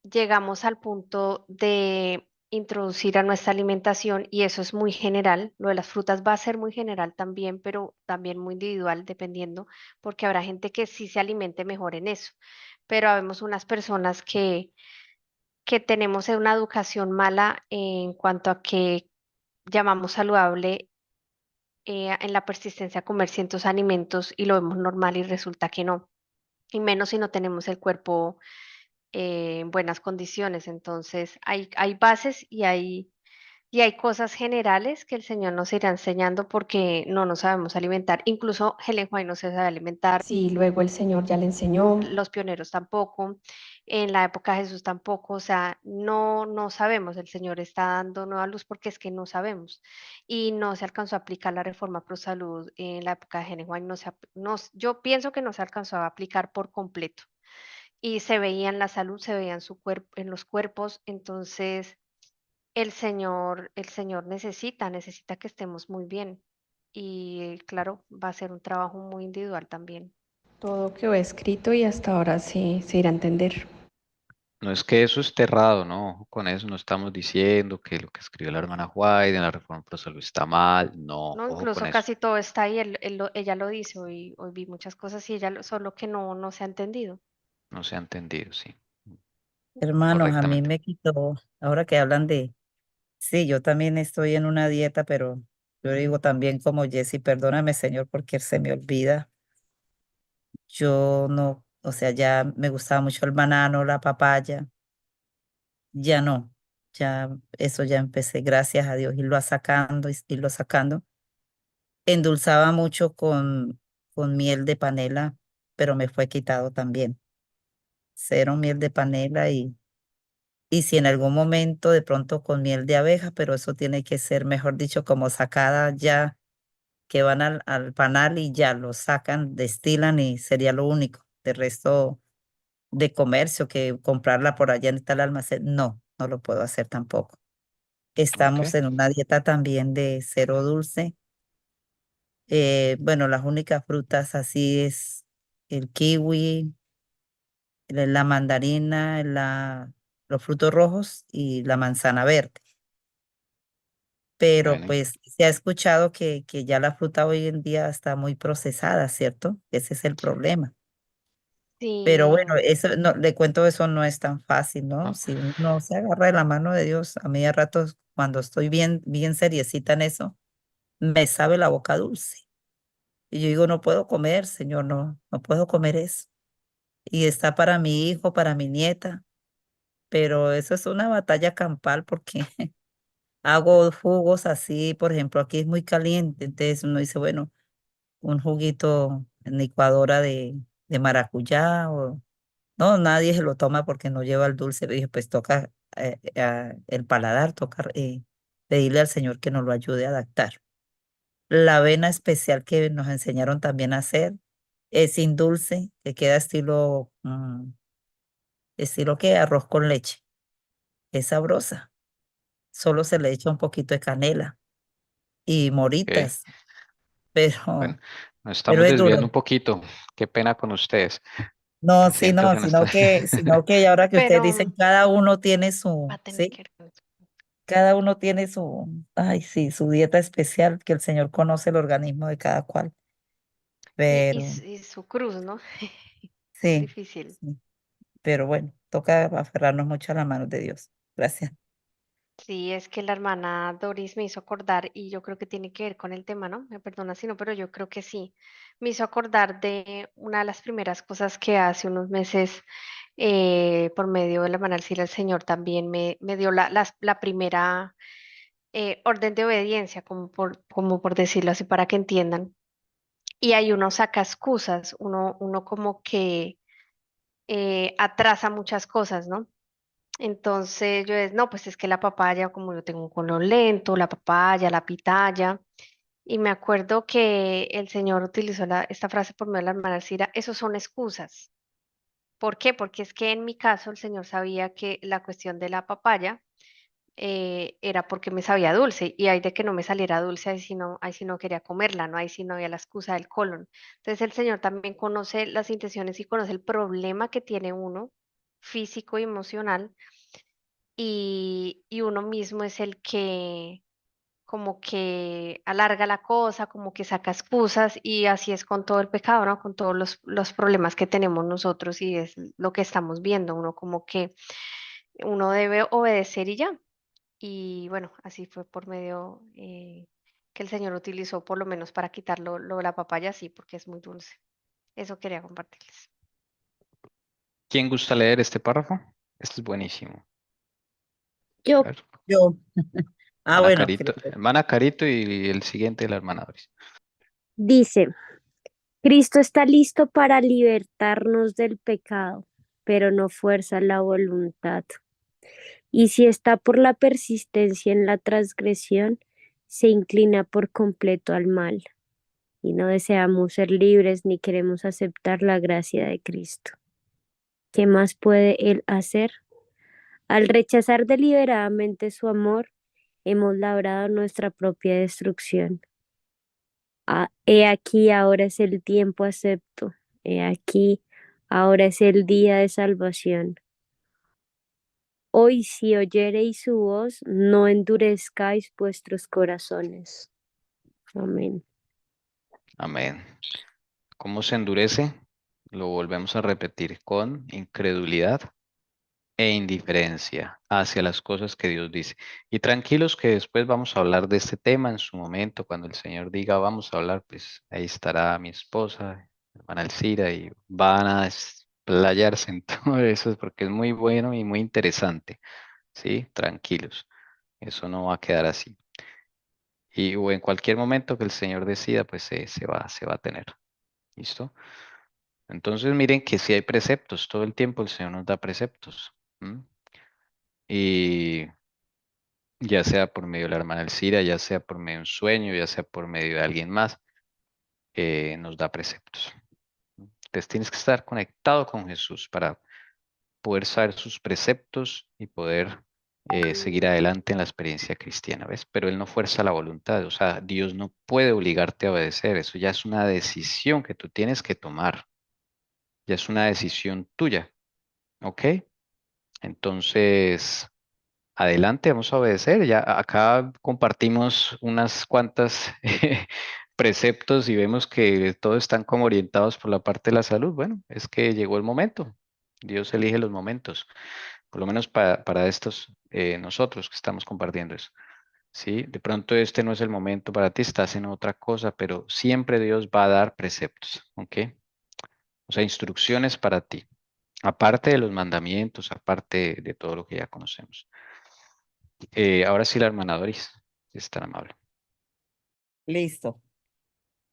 llegamos al punto de introducir a nuestra alimentación y eso es muy general. Lo de las frutas va a ser muy general también, pero también muy individual dependiendo, porque habrá gente que sí se alimente mejor en eso, pero habemos unas personas que tenemos una educación mala en cuanto a que llamamos saludable en la persistencia a comer ciertos alimentos y lo vemos normal y resulta que no, y menos si no tenemos el cuerpo en buenas condiciones. Entonces, hay bases y hay cosas generales que el Señor nos irá enseñando porque no nos sabemos alimentar. Incluso Helen White no se sabe alimentar. Sí, luego el Señor ya le enseñó. Los pioneros tampoco, en la época de Jesús tampoco, o sea, no sabemos, el Señor está dando nueva luz porque es que no sabemos. Y no se alcanzó a aplicar la reforma pro salud en la época de Helen White, yo pienso que no se alcanzó a aplicar por completo y se veía en la salud, se veía en su cuerpo, en los cuerpos, entonces el Señor necesita que estemos muy bien. Y claro, va a ser un trabajo muy individual también. Todo quedó escrito y hasta ahora se irá a entender. No es que eso esté errado, no, ojo con eso no estamos diciendo que lo que escribió la hermana White en la Reforma Pro Salud está mal, no, No, ojo con incluso eso, casi todo está ahí, ella lo dice, hoy vi muchas cosas y solo que no se ha entendido. no se ha entendido, sí, Hermanos, a mí correctamente. me quitó, ahora que hablan de, sí, yo también estoy en una dieta, pero yo digo también como Jessy, perdóname, Señor, porque se me olvida. Yo no, o sea, ya me gustaba mucho el banano, la papaya, ya no, ya eso ya empecé, gracias a Dios, irlo sacando, irlo sacando. Endulzaba mucho con miel de panela, pero me fue quitado también. Cero miel de panela y si en algún momento de pronto con miel de abeja, pero eso tiene que ser, mejor dicho, como sacada ya, que van al panal y ya lo sacan, destilan y sería lo único. De resto de comercio, que comprarla por allá en tal almacén, no, no lo puedo hacer tampoco. Ok, Estamos en una dieta también de cero dulce. Bueno, las únicas frutas así es el kiwi, la mandarina, los frutos rojos y la manzana verde. Pero bueno, pues se ha escuchado que ya la fruta hoy en día está muy procesada, ¿cierto? Ese es el problema. Pero Sí, bueno, eso no, le cuento, eso no es tan fácil, ¿no? no, Si uno se agarra de la mano de Dios, a mí a ratos, cuando estoy bien, bien seriecita en eso, me sabe la boca dulce. Y yo digo, no puedo comer, Señor, no, no puedo comer eso. Y está para mi hijo, para mi nieta, pero eso es una batalla campal porque hago jugos así, por ejemplo, aquí es muy caliente, entonces uno dice, bueno, un juguito en licuadora de maracuyá o no, nadie se lo toma porque no lleva el dulce. Dije, pues toca el paladar, toca pedirle al Señor que nos lo ayude a adaptar. La avena especial que nos enseñaron también a hacer es sin dulce, que queda estilo, estilo que arroz con leche. Es sabrosa. Solo se le echa un poquito de canela y ok, moritas, bueno, pero, nos pero estamos es desviando duro. un poquito, qué pena con ustedes, No, que sí, siento no, que no está. sino que ahora que ustedes pero dicen, cada uno tiene va a su, tener ¿sí? que ver con eso. Cada uno tiene su, ay, sí, su dieta especial, que el Señor conoce el organismo de cada cual. Pero Y su cruz, ¿no? Es sí, difícil. sí, pero bueno, toca aferrarnos mucho a la mano de Dios. Gracias. Sí, es que la hermana Doris me hizo acordar, y yo creo que tiene que ver con el tema, ¿no? Me perdona si no, pero yo creo que sí. Me hizo acordar de una de las primeras cosas que hace unos meses, por medio de la hermana Alcira, el Señor también me dio la primera orden de obediencia, como por decirlo así, para que entiendan. Y ahí uno saca excusas, uno como que atrasa muchas cosas, ¿no? Entonces yo es, no, pues es que la papaya, como yo tengo un colon lento, la papaya, la pitaya. Y me acuerdo que el Señor utilizó esta frase por medio de la hermana Alcira, esos son excusas. ¿Por qué? Porque es que en mi caso el Señor sabía que la cuestión de la papaya era porque me sabía dulce y hay de que no me saliera dulce, ahí sí no quería comerla, ¿no? Ahí sí no había la excusa del colon. Entonces el Señor también conoce las intenciones y conoce el problema que tiene uno, físico y emocional, y uno mismo es el que como que alarga la cosa, como que saca excusas y así es con todo el pecado, ¿no? Con todos los problemas que tenemos nosotros y es lo que estamos viendo, uno como que uno debe obedecer y ya. Y bueno, así fue por medio que el Señor utilizó por lo menos para quitarlo lo de la papaya, sí, porque es muy dulce. Eso quería compartirles. ¿Quién gusta leer este párrafo? Este es buenísimo. A Yo ver, Yo. Ah, hermana bueno, Carito, hermana Carito y el siguiente, la hermana Doris. dice, Cristo está listo para libertarnos del pecado, pero no fuerza la voluntad. Y si está por la persistencia en la transgresión, se inclina por completo al mal. Y no deseamos ser libres ni queremos aceptar la gracia de Cristo. ¿Qué más puede Él hacer? Al rechazar deliberadamente su amor, hemos labrado nuestra propia destrucción. He aquí, ahora es el tiempo acepto. He aquí, ahora es el día de salvación. Hoy, si oyereis su voz, no endurezcáis vuestros corazones. Amén. Amén. ¿Cómo se endurece? Lo volvemos a repetir con incredulidad e indiferencia hacia las cosas que Dios dice. Y tranquilos que después vamos a hablar de este tema en su momento, cuando el Señor diga vamos a hablar, pues ahí estará mi esposa, hermana Alcira, y van a explayarse en todo eso porque es muy bueno y muy interesante. ¿Sí? Tranquilos, eso no va a quedar así. Y o en cualquier momento que el Señor decida, pues se va a tener. ¿Listo? Entonces miren que si hay preceptos, todo el tiempo el Señor nos da preceptos. ¿M? Y ya sea por medio de la hermana Elcira, ya sea por medio de un sueño, ya sea por medio de alguien más, nos da preceptos. Entonces tienes que estar conectado con Jesús para poder saber sus preceptos y poder seguir adelante en la experiencia cristiana, ¿ves? Pero Él no fuerza la voluntad, o sea, Dios no puede obligarte a obedecer, eso ya es una decisión que tú tienes que tomar, ya es una decisión tuya, ¿ok? Entonces, adelante, vamos a obedecer. Ya acá compartimos unas cuantas preceptos y vemos que todos están como orientados por la parte de la salud. Bueno, es que llegó el momento. Dios elige los momentos, por lo menos para estos nosotros que estamos compartiendo eso. Sí, de pronto este no es el momento para ti, estás en otra cosa, pero siempre Dios va a dar preceptos, ¿ok? O sea, instrucciones para ti, aparte de los mandamientos, aparte de todo lo que ya conocemos. Ahora sí, la hermana Doris, si es tan amable. listo.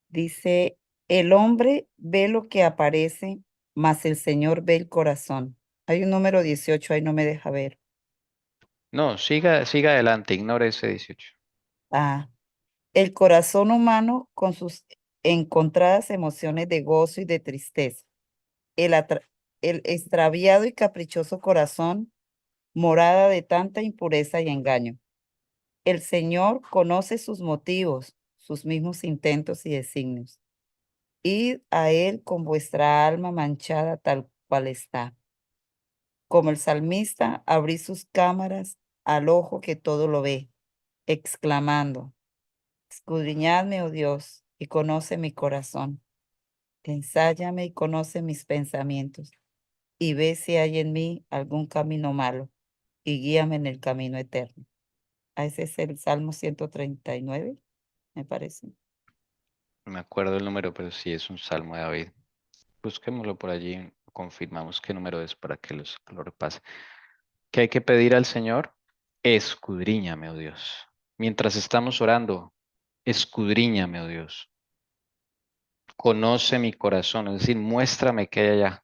Dice, el hombre ve lo que aparece, mas el Señor ve el corazón. Hay un número 18, ahí no me deja ver. No, siga adelante, ignore ese 18. Ah, el corazón humano con sus encontradas emociones de gozo y de tristeza. El extraviado y caprichoso corazón, morada de tanta impureza y engaño. El Señor conoce sus motivos, sus mismos intentos y designios. Id a Él con vuestra alma manchada tal cual está. Como el salmista, abrí sus cámaras al ojo que todo lo ve, exclamando, escudriñadme, oh Dios, y conoce mi corazón. Ensáyame y conoce mis pensamientos, y ve si hay en mí algún camino malo, y guíame en el camino eterno. Ese es el Salmo 139, me parece. No me acuerdo el número, pero sí es un salmo de David. Busquémoslo por allí, confirmamos qué número es para que lo repase. ¿Qué hay que pedir al Señor? Escudriñame, oh Dios. Mientras estamos orando, escudriñame, oh Dios. Conoce mi corazón, es decir, muéstrame qué hay allá.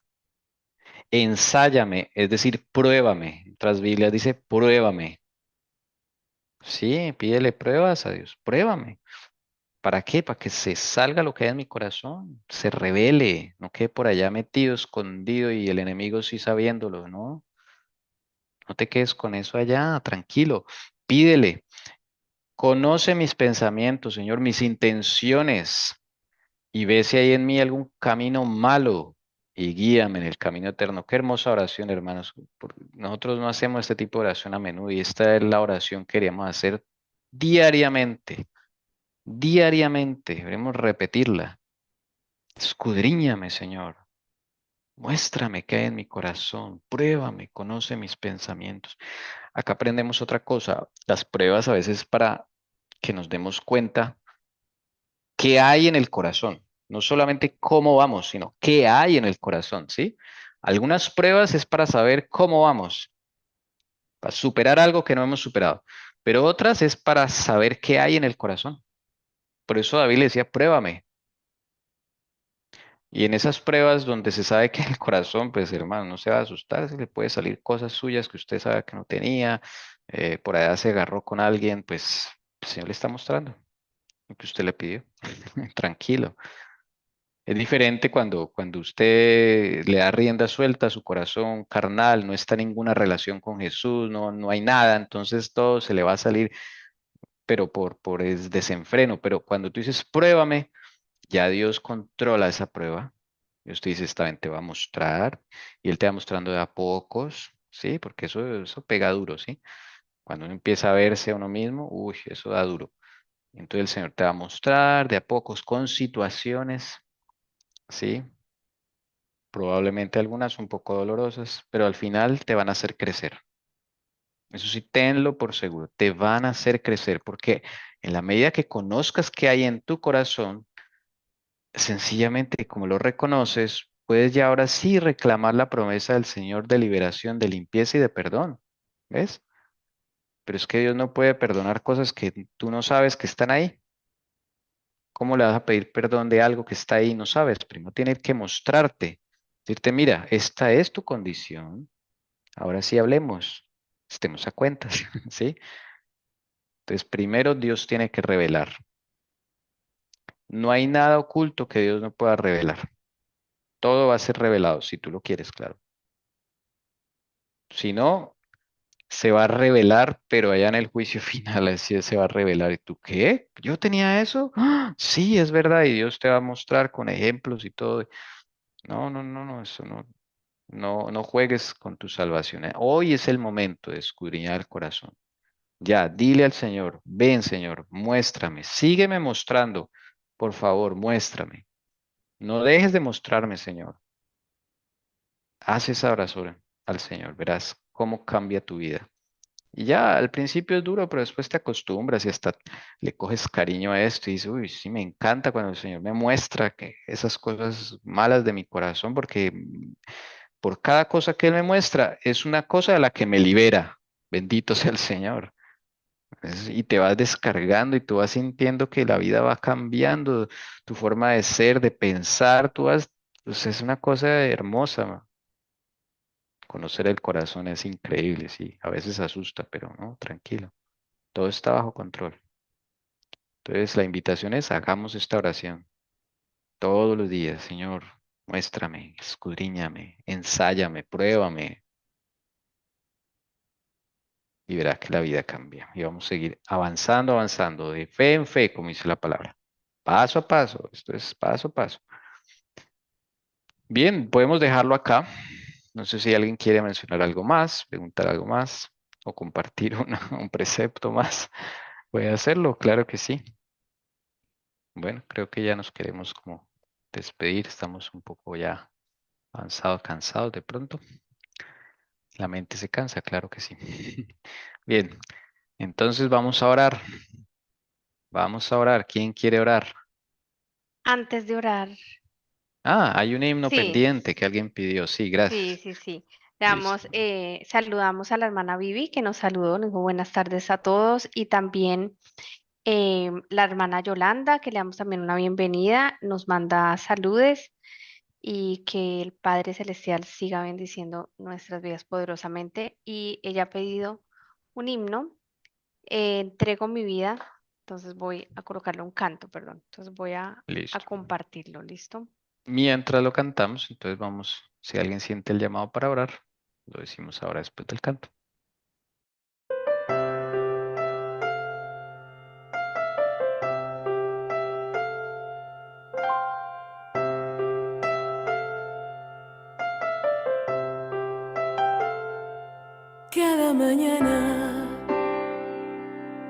Ensáyame, es decir, pruébame. Otras Biblias dice, pruébame. Sí, pídele pruebas a Dios, pruébame. ¿Para qué? Para que se salga lo que hay en mi corazón, se revele, no quede por allá metido, escondido y el enemigo sí sabiéndolo, ¿no? No te quedes con eso allá, tranquilo. Pídele, conoce mis pensamientos, Señor, mis intenciones, y ve si hay en mí algún camino malo y guíame en el camino eterno. Qué hermosa oración, hermanos. Nosotros no hacemos este tipo de oración a menudo y esta es la oración que queríamos hacer diariamente. Diariamente, debemos repetirla. Escudriñame, Señor. Muéstrame qué hay en mi corazón. Pruébame, conoce mis pensamientos. Acá aprendemos otra cosa. Las pruebas a veces para que nos demos cuenta qué hay en el corazón. No solamente cómo vamos, sino qué hay en el corazón, ¿sí? Algunas pruebas es para saber cómo vamos, para superar algo que no hemos superado. Pero otras es para saber qué hay en el corazón. Por eso David le decía, pruébame. Y en esas pruebas donde se sabe que el corazón, pues hermano, no se va a asustar, se le puede salir cosas suyas que usted sabe que no tenía, por allá se agarró con alguien, pues el Señor le está mostrando lo que usted le pidió. Tranquilo. Es diferente cuando usted le da rienda suelta a su corazón carnal, no está en ninguna relación con Jesús, no hay nada, entonces todo se le va a salir, pero por es desenfreno. Pero cuando tú dices, pruébame, ya Dios controla esa prueba. Y usted dice, esta vez te va a mostrar, y Él te va mostrando de a pocos, ¿sí? Porque eso pega duro, ¿sí? Cuando uno empieza a verse a uno mismo, uy, eso da duro. Entonces el Señor te va a mostrar de a pocos con situaciones, ¿sí? Probablemente algunas un poco dolorosas, pero al final te van a hacer crecer. Eso sí, tenlo por seguro, te van a hacer crecer, porque en la medida que conozcas qué hay en tu corazón, sencillamente, como lo reconoces, puedes ya ahora sí reclamar la promesa del Señor de liberación, de limpieza y de perdón. ¿Ves? Pero es que Dios no puede perdonar cosas que tú no sabes que están ahí. ¿Cómo le vas a pedir perdón de algo que está ahí y no sabes? Primero tiene que mostrarte, decirte, mira, esta es tu condición. Ahora sí hablemos, estemos a cuentas, ¿sí? Entonces, primero Dios tiene que revelar. No hay nada oculto que Dios no pueda revelar. Todo va a ser revelado, si tú lo quieres, claro. Si no, se va a revelar, pero allá en el juicio final así se va a revelar. ¿Y tú qué? ¿Yo tenía eso? ¡Ah! Sí, es verdad. Y Dios te va a mostrar con ejemplos y todo. No, eso no. No juegues con tu salvación. Hoy es el momento de escudriñar el corazón. Ya, dile al Señor, ven Señor, muéstrame, sígueme mostrando. Por favor, muéstrame. No dejes de mostrarme, Señor. Haz esa oración al Señor, verás cómo cambia tu vida. Y ya al principio es duro, pero después te acostumbras y hasta le coges cariño a esto y dices, uy, sí, me encanta cuando el Señor me muestra que esas cosas malas de mi corazón, porque por cada cosa que Él me muestra es una cosa de la que me libera. Bendito sea el Señor. Y te vas descargando y tú vas sintiendo que la vida va cambiando, tu forma de ser, de pensar, pues es una cosa hermosa. Conocer el corazón es increíble, sí. A veces asusta, pero no, tranquilo. Todo está bajo control. Entonces, la invitación es, hagamos esta oración todos los días, Señor. Muéstrame, escudriñame, ensáyame, pruébame y verás que la vida cambia. Y vamos a seguir avanzando, avanzando, de fe en fe, como dice la palabra. Paso a paso, esto es paso a paso. Bien, podemos dejarlo acá. No sé si alguien quiere mencionar algo más, preguntar algo más o compartir un precepto más. Puede hacerlo, claro que sí. Bueno, creo que ya nos queremos como despedir. Estamos un poco ya avanzados, cansados de pronto. La mente se cansa, claro que sí. Bien, entonces vamos a orar. Vamos a orar. ¿Quién quiere orar? Antes de orar, Ah, hay un himno sí, pendiente que alguien pidió. Sí, sí, gracias. sí, sí. Listo. Saludamos a la hermana Vivi que nos saludó, nos dijo buenas tardes a todos y también la hermana Yolanda que le damos también una bienvenida, nos manda saludes. y que el Padre Celestial siga bendiciendo nuestras vidas poderosamente. Y ella ha pedido un himno, entrego mi vida, entonces voy a colocarle un canto, perdón, entonces voy a Listo. compartirlo, ¿listo? Mientras lo cantamos, entonces vamos, si alguien siente el llamado para orar, lo decimos ahora después del canto. Cada mañana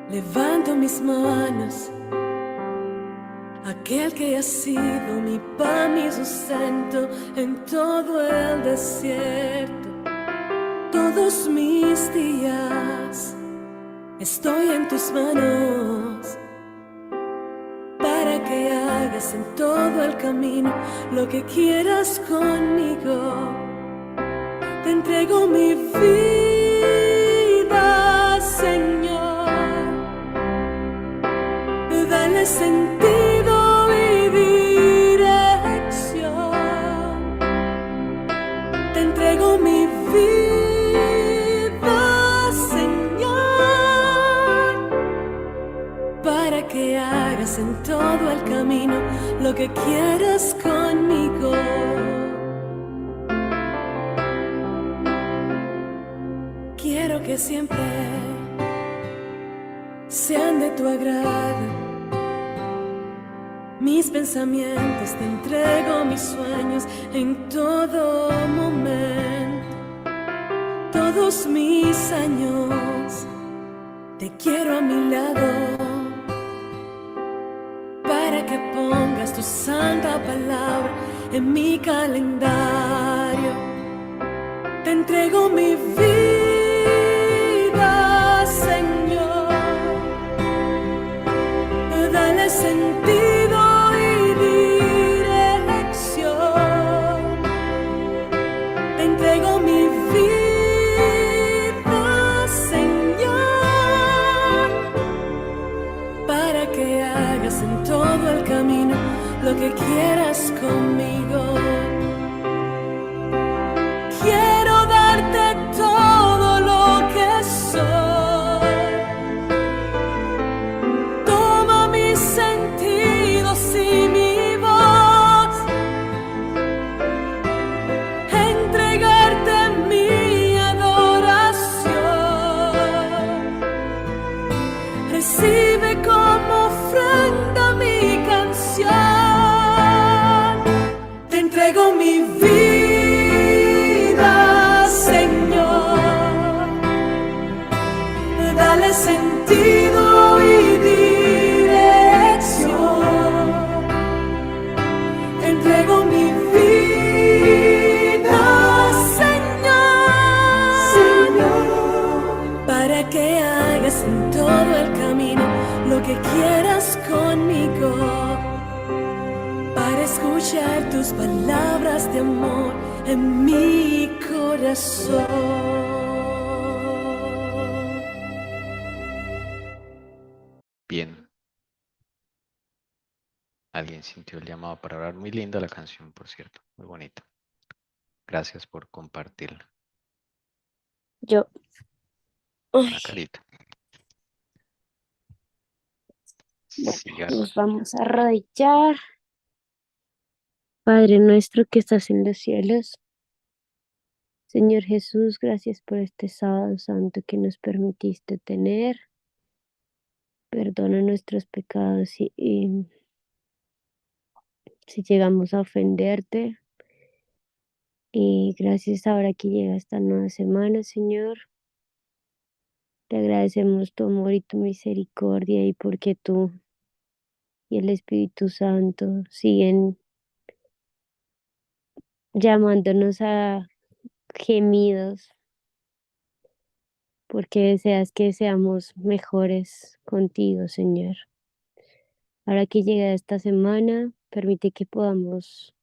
levanto mis manos, aquel que ha sido mi pan, mi sustento en todo el desierto. Todos mis días estoy en tus manos para que hagas en todo el camino lo que quieras conmigo. Te entrego mi vida, Señor. Dale sentido y dirección. Te entrego mi vida, Señor, para que hagas en todo el camino lo que quieras conmigo. Quiero que siempre sean de tu agrado mis pensamientos, te entrego mis sueños en todo momento. Todos mis años te quiero a mi lado para que pongas tu santa palabra en mi calendario. Te entrego mi vida, Señor. Dale sentido y dirección. Te entrego mi vida, Señor, para que hagas en todo el camino lo que quieras conmigo. Quiero darte todo lo que soy. Toma mis sentidos y mi voz. Entregarte mi adoración. Recibe como ofrenda mi canción. Te entrego mi vida, Señor. Dale sentido y dirección. Te entrego mi vida, Señor, para que hagas en todo el camino lo que quieras conmigo. Para escuchar tus palabras de amor en mi corazón. Bien. Alguien sintió el llamado para orar. Muy linda la canción, por cierto. Muy bonita. Gracias por compartirla. Yo, Una ay, carita. bueno, Sigan. nos vamos a arrodillar. Padre nuestro que estás en los cielos, Señor Jesús, gracias por este sábado santo que nos permitiste tener. Perdona nuestros pecados y si llegamos a ofenderte. Y gracias ahora que llega esta nueva semana, Señor. Te agradecemos tu amor y tu misericordia y porque tú y el Espíritu Santo siguen llamándonos a gemidos, porque deseas que seamos mejores contigo, Señor. Ahora que llega esta semana, permite que podamos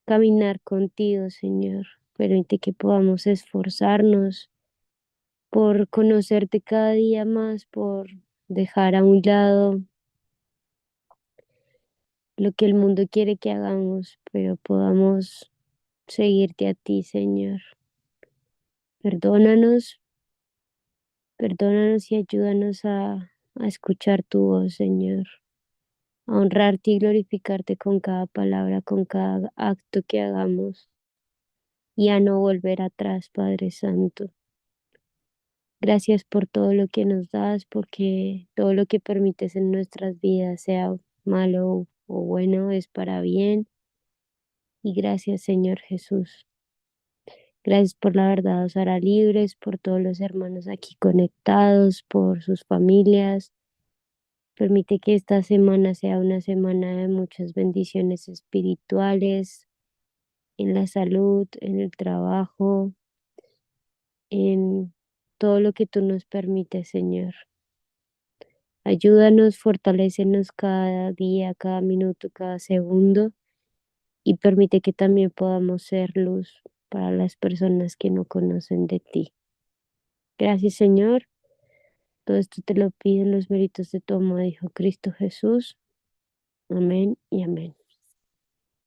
caminar contigo, Señor. Permite que podamos esforzarnos por conocerte cada día más, por dejar a un lado lo que el mundo quiere que hagamos, pero podamos seguirte a ti, Señor. Perdónanos, perdónanos y ayúdanos a escuchar tu voz, Señor, a honrarte y glorificarte con cada palabra, con cada acto que hagamos y a no volver atrás, Padre Santo. Gracias por todo lo que nos das, porque todo lo que permites en nuestras vidas, sea malo o bueno, es para bien. Y gracias, Señor Jesús. Gracias por la verdad os hará libres, por todos los hermanos aquí conectados, por sus familias. Permite que esta semana sea una semana de muchas bendiciones espirituales, en la salud, en el trabajo, en todo lo que tú nos permites, Señor. Ayúdanos, fortalécenos cada día, cada minuto, cada segundo y permite que también podamos ser luz para las personas que no conocen de ti. Gracias, Señor. Todo esto te lo pido en los méritos de tu amado Hijo Cristo Jesús. Amén y amén.